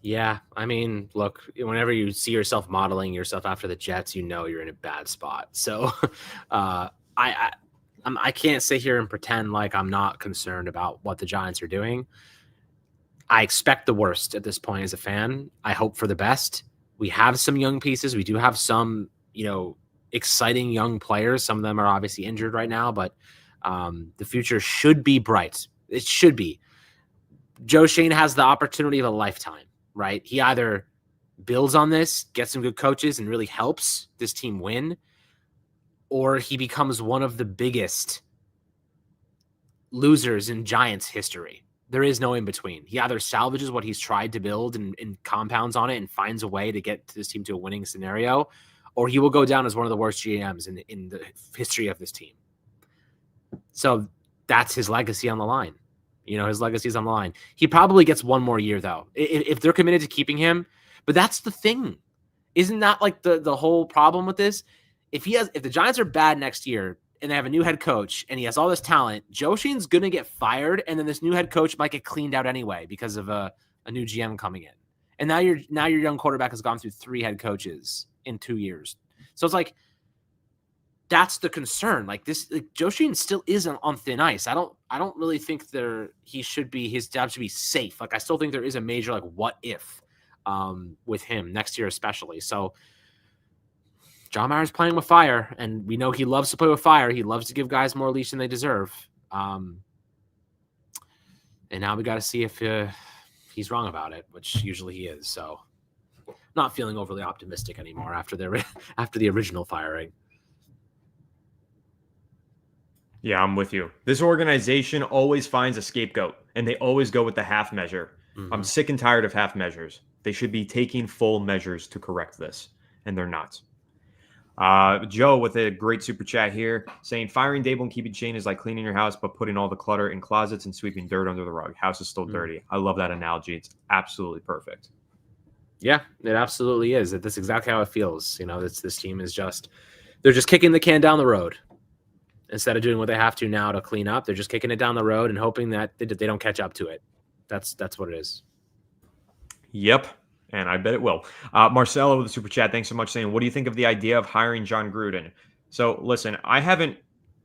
Yeah, I mean, look, whenever you see yourself modeling yourself after the Jets, you're in a bad spot. So I can't sit here and pretend like I'm not concerned about what the Giants are doing. I expect the worst at this point as a fan. I hope for the best. We have some young pieces. We do have some, exciting young players. Some of them are obviously injured right now, but the future should be bright. It should be. Joe Schoen has the opportunity of a lifetime, right? He either builds on this, gets some good coaches, and really helps this team win, or he becomes one of the biggest losers in Giants history. There is no in between. He either salvages what he's tried to build and compounds on it and finds a way to get this team to a winning scenario, or he will go down as one of the worst GMs in the history of this team. So that's his legacy on the line. His legacy is on the line. He probably gets one more year, though, if they're committed to keeping him. But that's the thing. Isn't that like the whole problem with this? If the Giants are bad next year and they have a new head coach and he has all this talent, Joe Schoen's going to get fired, and then this new head coach might get cleaned out anyway because of a new GM coming in. And now your young quarterback has gone through 3 head coaches in 2 years. So it's like, that's the concern. Joe Schoen still isn't on thin ice. I don't really think his job should be safe. I still think there is a major what if with him next year, especially. So John Mayer's playing with fire, and we know he loves to play with fire. He loves to give guys more leash than they deserve. And now we got to see if he's wrong about it, which usually he is. So not feeling overly optimistic anymore after the original firing. Yeah, I'm with you. This organization always finds a scapegoat, and they always go with the half measure. Mm-hmm. I'm sick and tired of half measures. They should be taking full measures to correct this, and they're not. Joe with a great super chat here saying, firing Daboll and keeping Schoen is like cleaning your house, but putting all the clutter in closets and sweeping dirt under the rug. House is still dirty. I love that analogy. It's absolutely perfect. Yeah, it absolutely is. That's exactly how it feels. This team is they're just kicking the can down the road. Instead of doing what they have to now to clean up, they're just kicking it down the road and hoping that they don't catch up to it. That's what it is. Yep, and I bet it will. Marcelo with the super chat, thanks so much, saying, what do you think of the idea of hiring John Gruden? So, listen, I haven't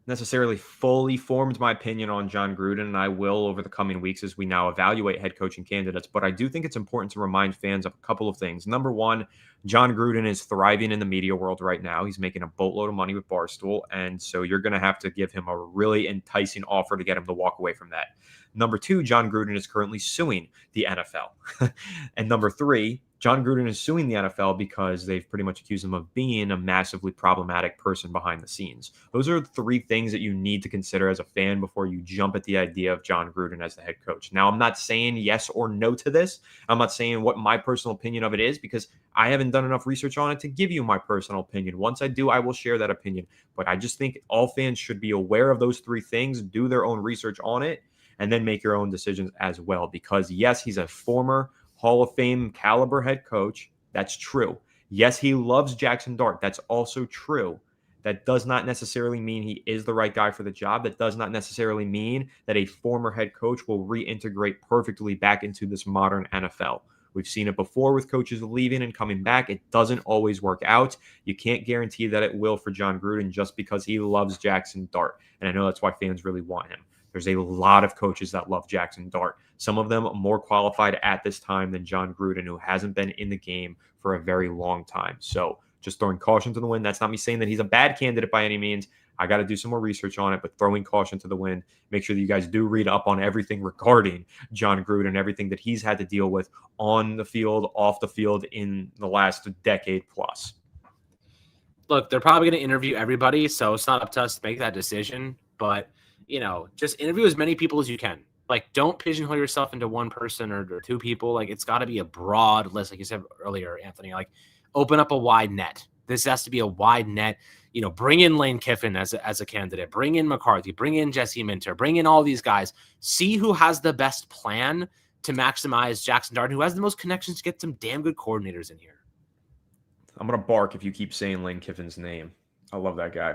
necessarily fully formed my opinion on John Gruden, and I will over the coming weeks as we now evaluate head coaching candidates. But I do think it's important to remind fans of a couple of things. Number one, John Gruden is thriving in the media world right now. He's making a boatload of money with Barstool, and so you're going to have to give him a really enticing offer to get him to walk away from that. Number two, John Gruden is currently suing the NFL. And number three, John Gruden is suing the NFL because they've pretty much accused him of being a massively problematic person behind the scenes. Those are 3 things that you need to consider as a fan before you jump at the idea of John Gruden as the head coach. Now, I'm not saying yes or no to this. I'm not saying what my personal opinion of it is because I haven't done enough research on it to give you my personal opinion. Once I do, I will share that opinion. But I just think all fans should be aware of those 3 things, do their own research on it, and then make your own decisions as well. Because yes, he's a former Hall of Fame caliber head coach. That's true. Yes, he loves Jackson Dart. That's also true. That does not necessarily mean he is the right guy for the job. That does not necessarily mean that a former head coach will reintegrate perfectly back into this modern NFL. We've seen it before with coaches leaving and coming back. It doesn't always work out. You can't guarantee that it will for John Gruden just because he loves Jackson Dart. And I know that's why fans really want him. There's a lot of coaches that love Jackson Dart. Some of them more qualified at this time than John Gruden, who hasn't been in the game for a very long time. So just throwing caution to the wind. That's not me saying that he's a bad candidate by any means. I got to do some more research on it, but throwing caution to the wind. Make sure that you guys do read up on everything regarding John Gruden, everything that he's had to deal with on the field, off the field in the last decade plus. Look, they're probably going to interview everybody, so it's not up to us to make that decision. But just interview as many people as you can. Don't pigeonhole yourself into one person or 2 people. It's got to be a broad list, like you said earlier, Anthony. Open up a wide net. This has to be a wide net. Bring in Lane Kiffin as a candidate. Bring in McCarthy. Bring in Jesse Minter. Bring in all these guys. See who has the best plan to maximize Jackson Dart, who has the most connections to get some damn good coordinators in here. I'm going to bark if you keep saying Lane Kiffin's name. I love that guy.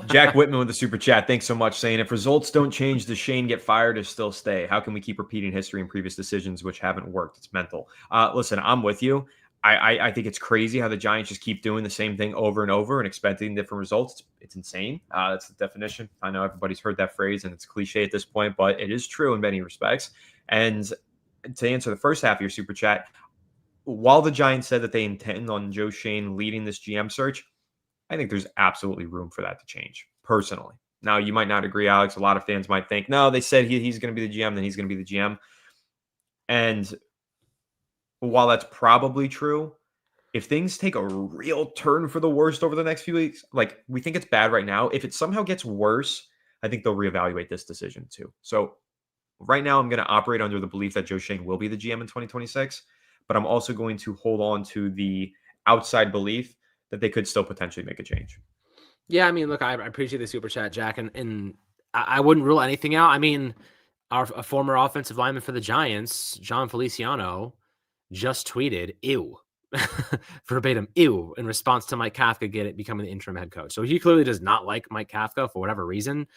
Jack Whitman with the super chat. Thanks so much, saying, if results don't change, does Schoen get fired or still stay? How can we keep repeating history and previous decisions which haven't worked? It's mental. Listen, I'm with you. I think it's crazy how the Giants just keep doing the same thing over and over and expecting different results. It's insane. That's the definition. I know everybody's heard that phrase and it's cliche at this point, but it is true in many respects. And to answer the first half of your super chat, while the Giants said that they intend on Joe Schoen leading this GM search, I think there's absolutely room for that to change, personally. Now, you might not agree, Alex. A lot of fans might think, no, they said he's going to be the GM, then he's going to be the GM. And while that's probably true, if things take a real turn for the worst over the next few weeks, like we think it's bad right now, if it somehow gets worse, I think they'll reevaluate this decision too. So right now, I'm going to operate under the belief that Joe Schoen will be the GM in 2026, but I'm also going to hold on to the outside belief that they could still potentially make a change. Yeah, I mean, look, I appreciate the super chat, Jack, and I wouldn't rule anything out. I mean, a former offensive lineman for the Giants, John Feliciano, just tweeted, ew, verbatim, ew, in response to Mike Kafka becoming the interim head coach. So he clearly does not like Mike Kafka for whatever reason.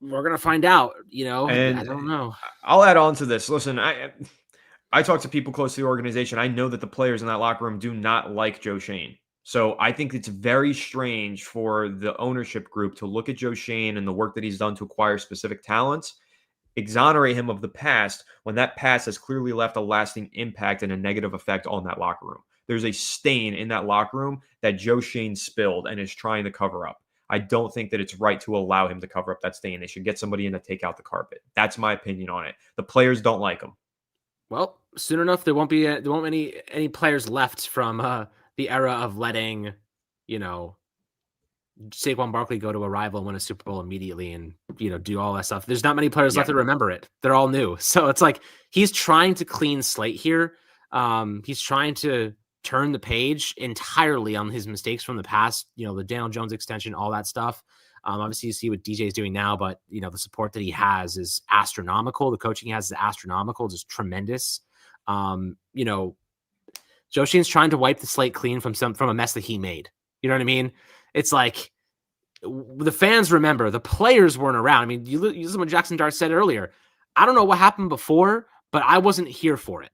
We're going to find out, And I don't know. I'll add on to this. Listen, I talk to people close to the organization. I know that the players in that locker room do not like Joe Schoen. So I think it's very strange for the ownership group to look at Joe Schoen and the work that he's done to acquire specific talents, exonerate him of the past when that past has clearly left a lasting impact and a negative effect on that locker room. There's a stain in that locker room that Joe Schoen spilled and is trying to cover up. I don't think that it's right to allow him to cover up that stain. They should get somebody in to take out the carpet. That's my opinion on it. The players don't like him. Well, soon enough, there won't be any players left from the era of letting, Saquon Barkley go to a rival and win a Super Bowl immediately and, do all that stuff. There's not many players left to remember it. They're all new. So it's like he's trying to clean slate here. He's trying to turn the page entirely on his mistakes from the past, the Daniel Jones extension, all that stuff. Obviously, you see what DJ is doing now, but, the support that he has is astronomical. The coaching he has is astronomical, just tremendous. Joe Schoen's trying to wipe the slate clean from a mess that he made. You know what I mean? It's like the fans remember, the players weren't around. I mean, you listen to what Jackson Dart said earlier. I don't know what happened before, but I wasn't here for it.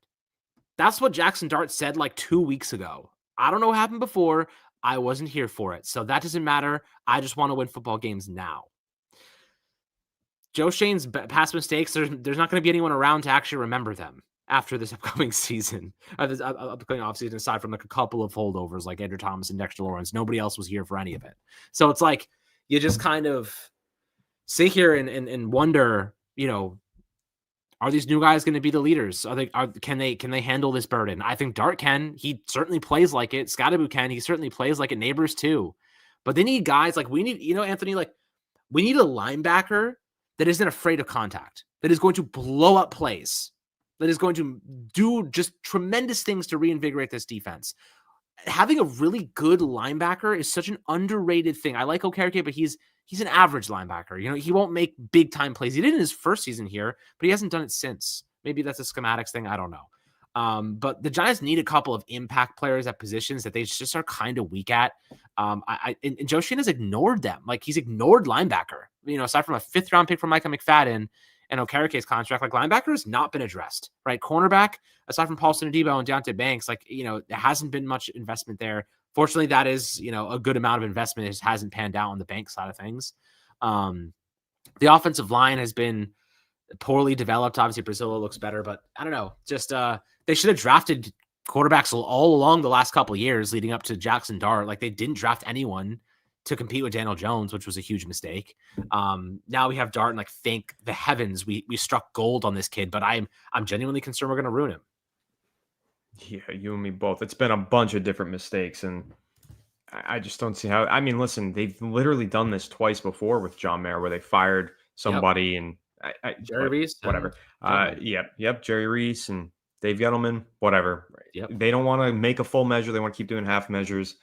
That's what Jackson Dart said like 2 weeks ago. I don't know what happened before. I wasn't here for it. So that doesn't matter. I just want to win football games now. Joe Schoen's past mistakes, there's not going to be anyone around to actually remember them after this upcoming season, this upcoming offseason, aside from like a couple of holdovers like Andrew Thomas and Dexter Lawrence. Nobody else was here for any of it. So it's like you just kind of sit here and wonder, are these new guys going to be the leaders? Can they handle this burden? I think Dart can. He certainly plays like it. Scottaboo can. He certainly plays like it. Neighbors too. But they need guys like we need, Anthony, like we need a linebacker that isn't afraid of contact, that is going to blow up plays, that is going to do just tremendous things to reinvigorate this defense. Having a really good linebacker is such an underrated thing. I like Okereke, but he's an average linebacker. He won't make big time plays. He did in his first season here, but he hasn't done it since. Maybe that's a schematics thing. I don't know. But the Giants need a couple of impact players at positions that they just are kind of weak at. And Joe Schoen has ignored them. Like he's ignored linebacker, aside from a 5th round pick from Micah McFadden and Okereke's contract, like linebacker has not been addressed, right? Cornerback, aside from Paulson Adebo and Deontay Banks, there hasn't been much investment there. Fortunately, that is, a good amount of investment. It just hasn't panned out on the bank side of things. The offensive line has been poorly developed. Obviously, Brazil looks better, but I don't know. Just they should have drafted quarterbacks all along the last couple of years leading up to Jackson Dart. Like they didn't draft anyone to compete with Daniel Jones, which was a huge mistake. Now we have Dart, and thank the heavens we struck gold on this kid. But I'm genuinely concerned we're going to ruin him. Yeah, you and me both. It's been a bunch of different mistakes, and I just don't see how. I mean, listen, they've literally done this twice before with John Mayer, where they fired somebody and Jerry Reese, whatever. Yep, Jerry Reese and Dave Gettleman, whatever. Yep. They don't want to make a full measure; they want to keep doing half measures.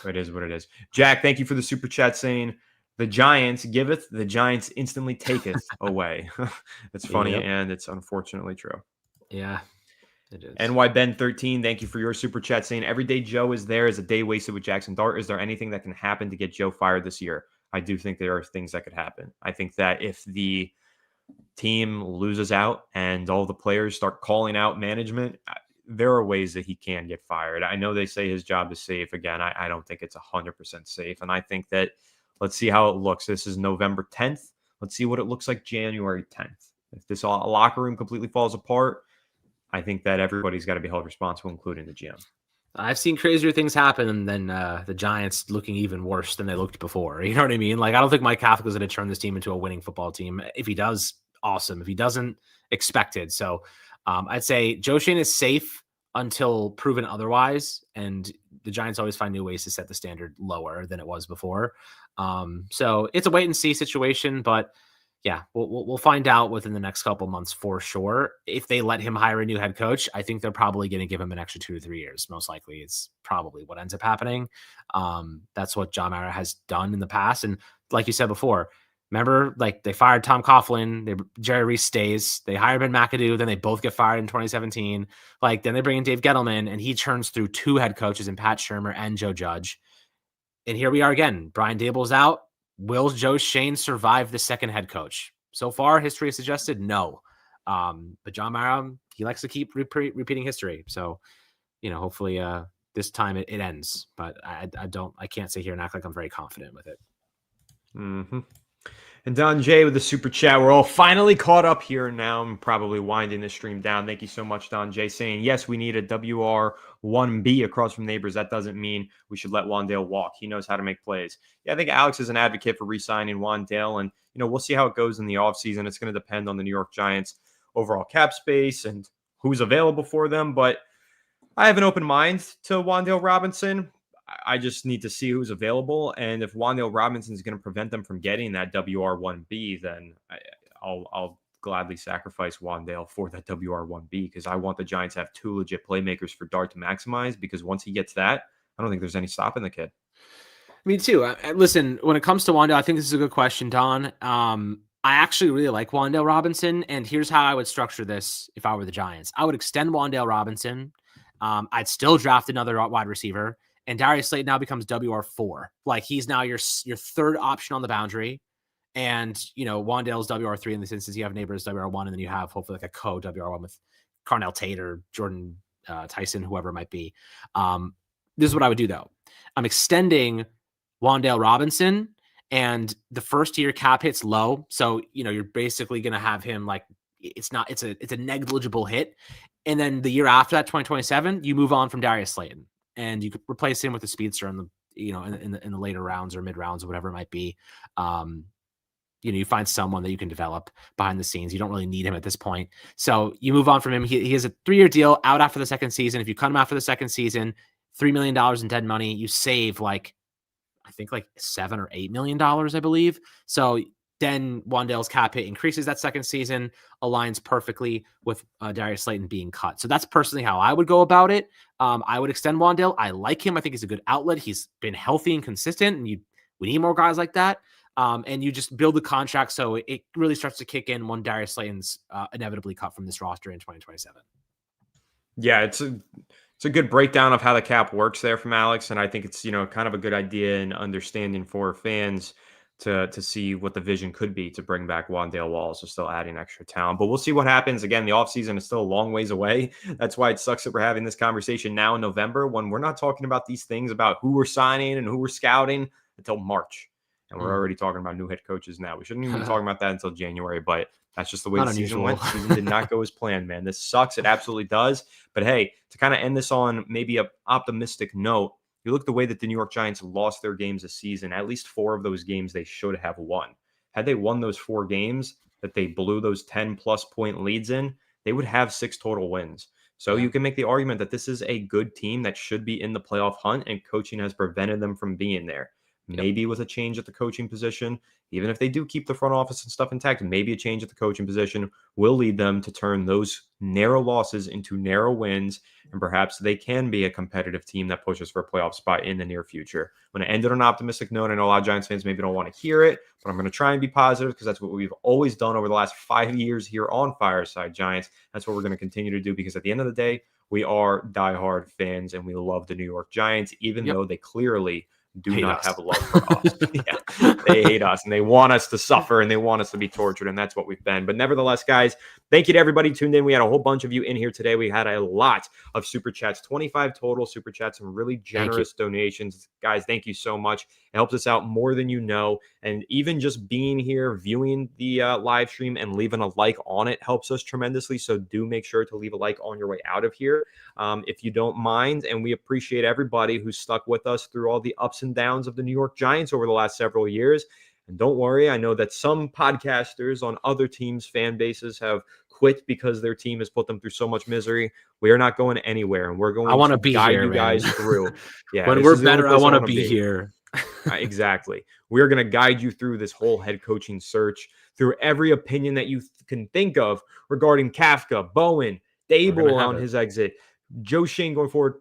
It is what it is. Jack, thank you for the super chat saying the Giants giveth, the Giants instantly taketh away. It's funny and it's unfortunately true. Yeah. It is. NY Ben 13, thank you for your super chat saying every day Joe is there is a day wasted with Jackson Dart. Is there anything that can happen to get Joe fired this year? I do think there are things that could happen. I think that if the team loses out and all the players start calling out management, there are ways that he can get fired. I know they say his job is safe. Again, I don't think it's 100% safe. And I think that let's see how it looks. This is November 10th. Let's see what it looks like January 10th. If this locker room completely falls apart, I think that everybody's got to be held responsible, including the GM. I've seen crazier things happen than the Giants looking even worse than they looked before. You know what I mean? Like, I don't think Mike Kafka is going to turn this team into a winning football team. If he does, awesome. If he doesn't, expected. So I'd say Joe Schoen is safe until proven otherwise. And the Giants always find new ways to set the standard lower than it was before. So it's a wait and see situation, but yeah, we'll find out within the next couple months for sure. If they let him hire a new head coach, I think they're probably going to give him an extra 2 to 3 years. Most likely, it's probably what ends up happening. That's what John Mara has done in the past, and like you said before, remember, like they fired Tom Coughlin, Jerry Reese stays, they hired Ben McAdoo, then they both get fired in 2017. Like then they bring in Dave Gettleman, and he churns through 2 head coaches in Pat Shurmur and Joe Judge, and here we are again. Brian Daboll's out. Will Joe Schoen survive the second head coach? So far, history has suggested no. But John Mara, he likes to keep repeating history. So, hopefully this time it ends. But I can't sit here and act like I'm very confident with it. Mm-hmm. And Don J with the super chat. We're all finally caught up here now. I'm probably winding this stream down. Thank you so much, Don J, saying, yes, we need a WR1B across from Neighbors. That doesn't mean we should let Wan'Dale walk. He knows how to make plays. Yeah, I think Alex is an advocate for re-signing Wan'Dale, and, we'll see how it goes in the offseason. It's going to depend on the New York Giants' overall cap space and who's available for them, but I have an open mind to Wan'Dale Robinson. I just need to see who's available. And if Wan'Dale Robinson is going to prevent them from getting that WR1B, then I'll gladly sacrifice Wan'Dale for that WR1B because I want the Giants to have 2 legit playmakers for Dart to maximize, because once he gets that, I don't think there's any stopping the kid. Me too. Listen, when it comes to Wan'Dale, I think this is a good question, Don. I actually really like Wan'Dale Robinson, and here's how I would structure this if I were the Giants. I would extend Wan'Dale Robinson. I'd still draft another wide receiver. And Darius Slayton now becomes WR4. Like he's now your third option on the boundary. And, Wan'Dale's WR3 in this instance. You have Neighbors WR1, and then you have hopefully like a co-WR1 with Carnell Tate or Jordan Tyson, whoever it might be. This is what I would do, though. I'm extending Wan'Dale Robinson, and the first year cap hit's low. So, you're basically going to have him like it's a negligible hit. And then the year after that, 2027, you move on from Darius Slayton. And you could replace him with a speedster in the, in the later rounds or mid rounds or whatever it might be. You find someone that you can develop behind the scenes. You don't really need him at this point. So you move on from him. He has a 3-year deal out after the second season. If you cut him after the second season, $3 million in dead money, you save I think $7 or $8 million, I believe. So then Wan'Dale's cap hit increases that second season, aligns perfectly with Darius Slayton being cut. So that's personally how I would go about it. I would extend Wan'Dale. I like him. I think he's a good outlet. He's been healthy and consistent, and we need more guys like that. And you just build the contract so it really starts to kick in when Darius Slayton's inevitably cut from this roster in 2027. Yeah, it's a good breakdown of how the cap works there from Alex, and I think it's kind of a good idea and understanding for fans to see what the vision could be to bring back Wan'Dale while also still adding extra talent. But we'll see what happens. Again, the offseason is still a long ways away. That's why it sucks that we're having this conversation now in November when we're not talking about these things about who we're signing and who we're scouting until March. And we're already talking about new head coaches now. We shouldn't even be talking about that until January, but that's just the way the season went. The season did not go as planned, man. This sucks. It absolutely does. But hey, to kind of end this on maybe an optimistic note, you look at the way that the New York Giants lost their games this season, at least 4 of those games they should have won. Had they won those 4 games that they blew those 10-plus point leads in, they would have 6 total wins. So you can make the argument that this is a good team that should be in the playoff hunt, and coaching has prevented them from being there. Maybe with a change at the coaching position, even if they do keep the front office and stuff intact, maybe a change at the coaching position will lead them to turn those narrow losses into narrow wins, and perhaps they can be a competitive team that pushes for a playoff spot in the near future. I'm going to end it on an optimistic note. I know a lot of Giants fans maybe don't want to hear it, but I'm going to try and be positive because that's what we've always done over the last 5 years here on Fireside Giants. That's what we're going to continue to do because at the end of the day, we are diehard fans and we love the New York Giants, even though they clearly do Hate not us. have love for us. Yeah, they hate us and they want us to suffer and they want us to be tortured. And that's what we've been. But nevertheless, guys, thank you to everybody tuned in. We had a whole bunch of you in here today. We had a lot of super chats, 25 total super chats, some really generous donations. Guys, thank you so much. It helps us out more than you know. And even just being here, viewing the live stream and leaving a like on it helps us tremendously. So do make sure to leave a like on your way out of here if you don't mind. And we appreciate everybody who's stuck with us through all the ups and downs of the New York Giants over the last several years. And don't worry, I know that some podcasters on other teams' fan bases have quit because their team has put them through so much misery. We are not going anywhere, and we're going to guide you guys through. Yeah, when we're better, I want to be here. Exactly. We're going to guide you through this whole head coaching search, through every opinion that you can think of regarding Kafka, Bowen, Daboll on his exit, Joe Schoen going forward.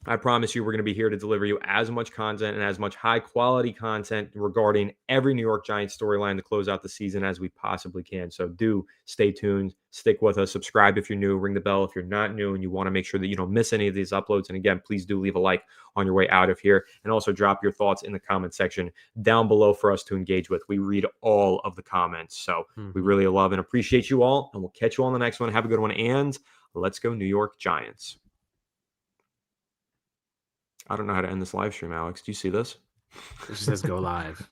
I promise you, we're going to be here to deliver you as much content and as much high quality content regarding every New York Giants storyline to close out the season as we possibly can. So do stay tuned, stick with us, subscribe if you're new, ring the bell if you're not new and you want to make sure that you don't miss any of these uploads. And again, please do leave a like on your way out of here and also drop your thoughts in the comment section down below for us to engage with. We read all of the comments. So we really love and appreciate you all, and we'll catch you all on the next one. Have a good one, and let's go New York Giants. I don't know how to end this live stream, Alex. Do you see this? It just says go live.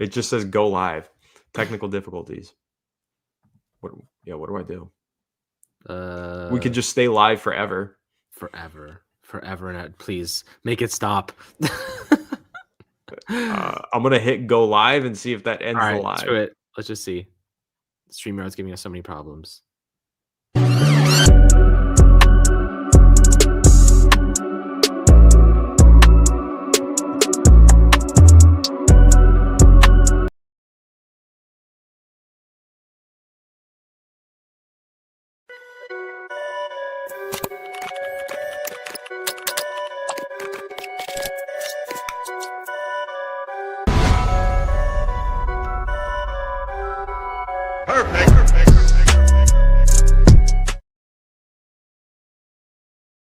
It just says go live. Technical difficulties. What do I do? We could just stay live forever. Forever. And please make it stop. I'm going to hit go live and see if that ends the live. Screw it. Let's just see. StreamYard's giving us so many problems.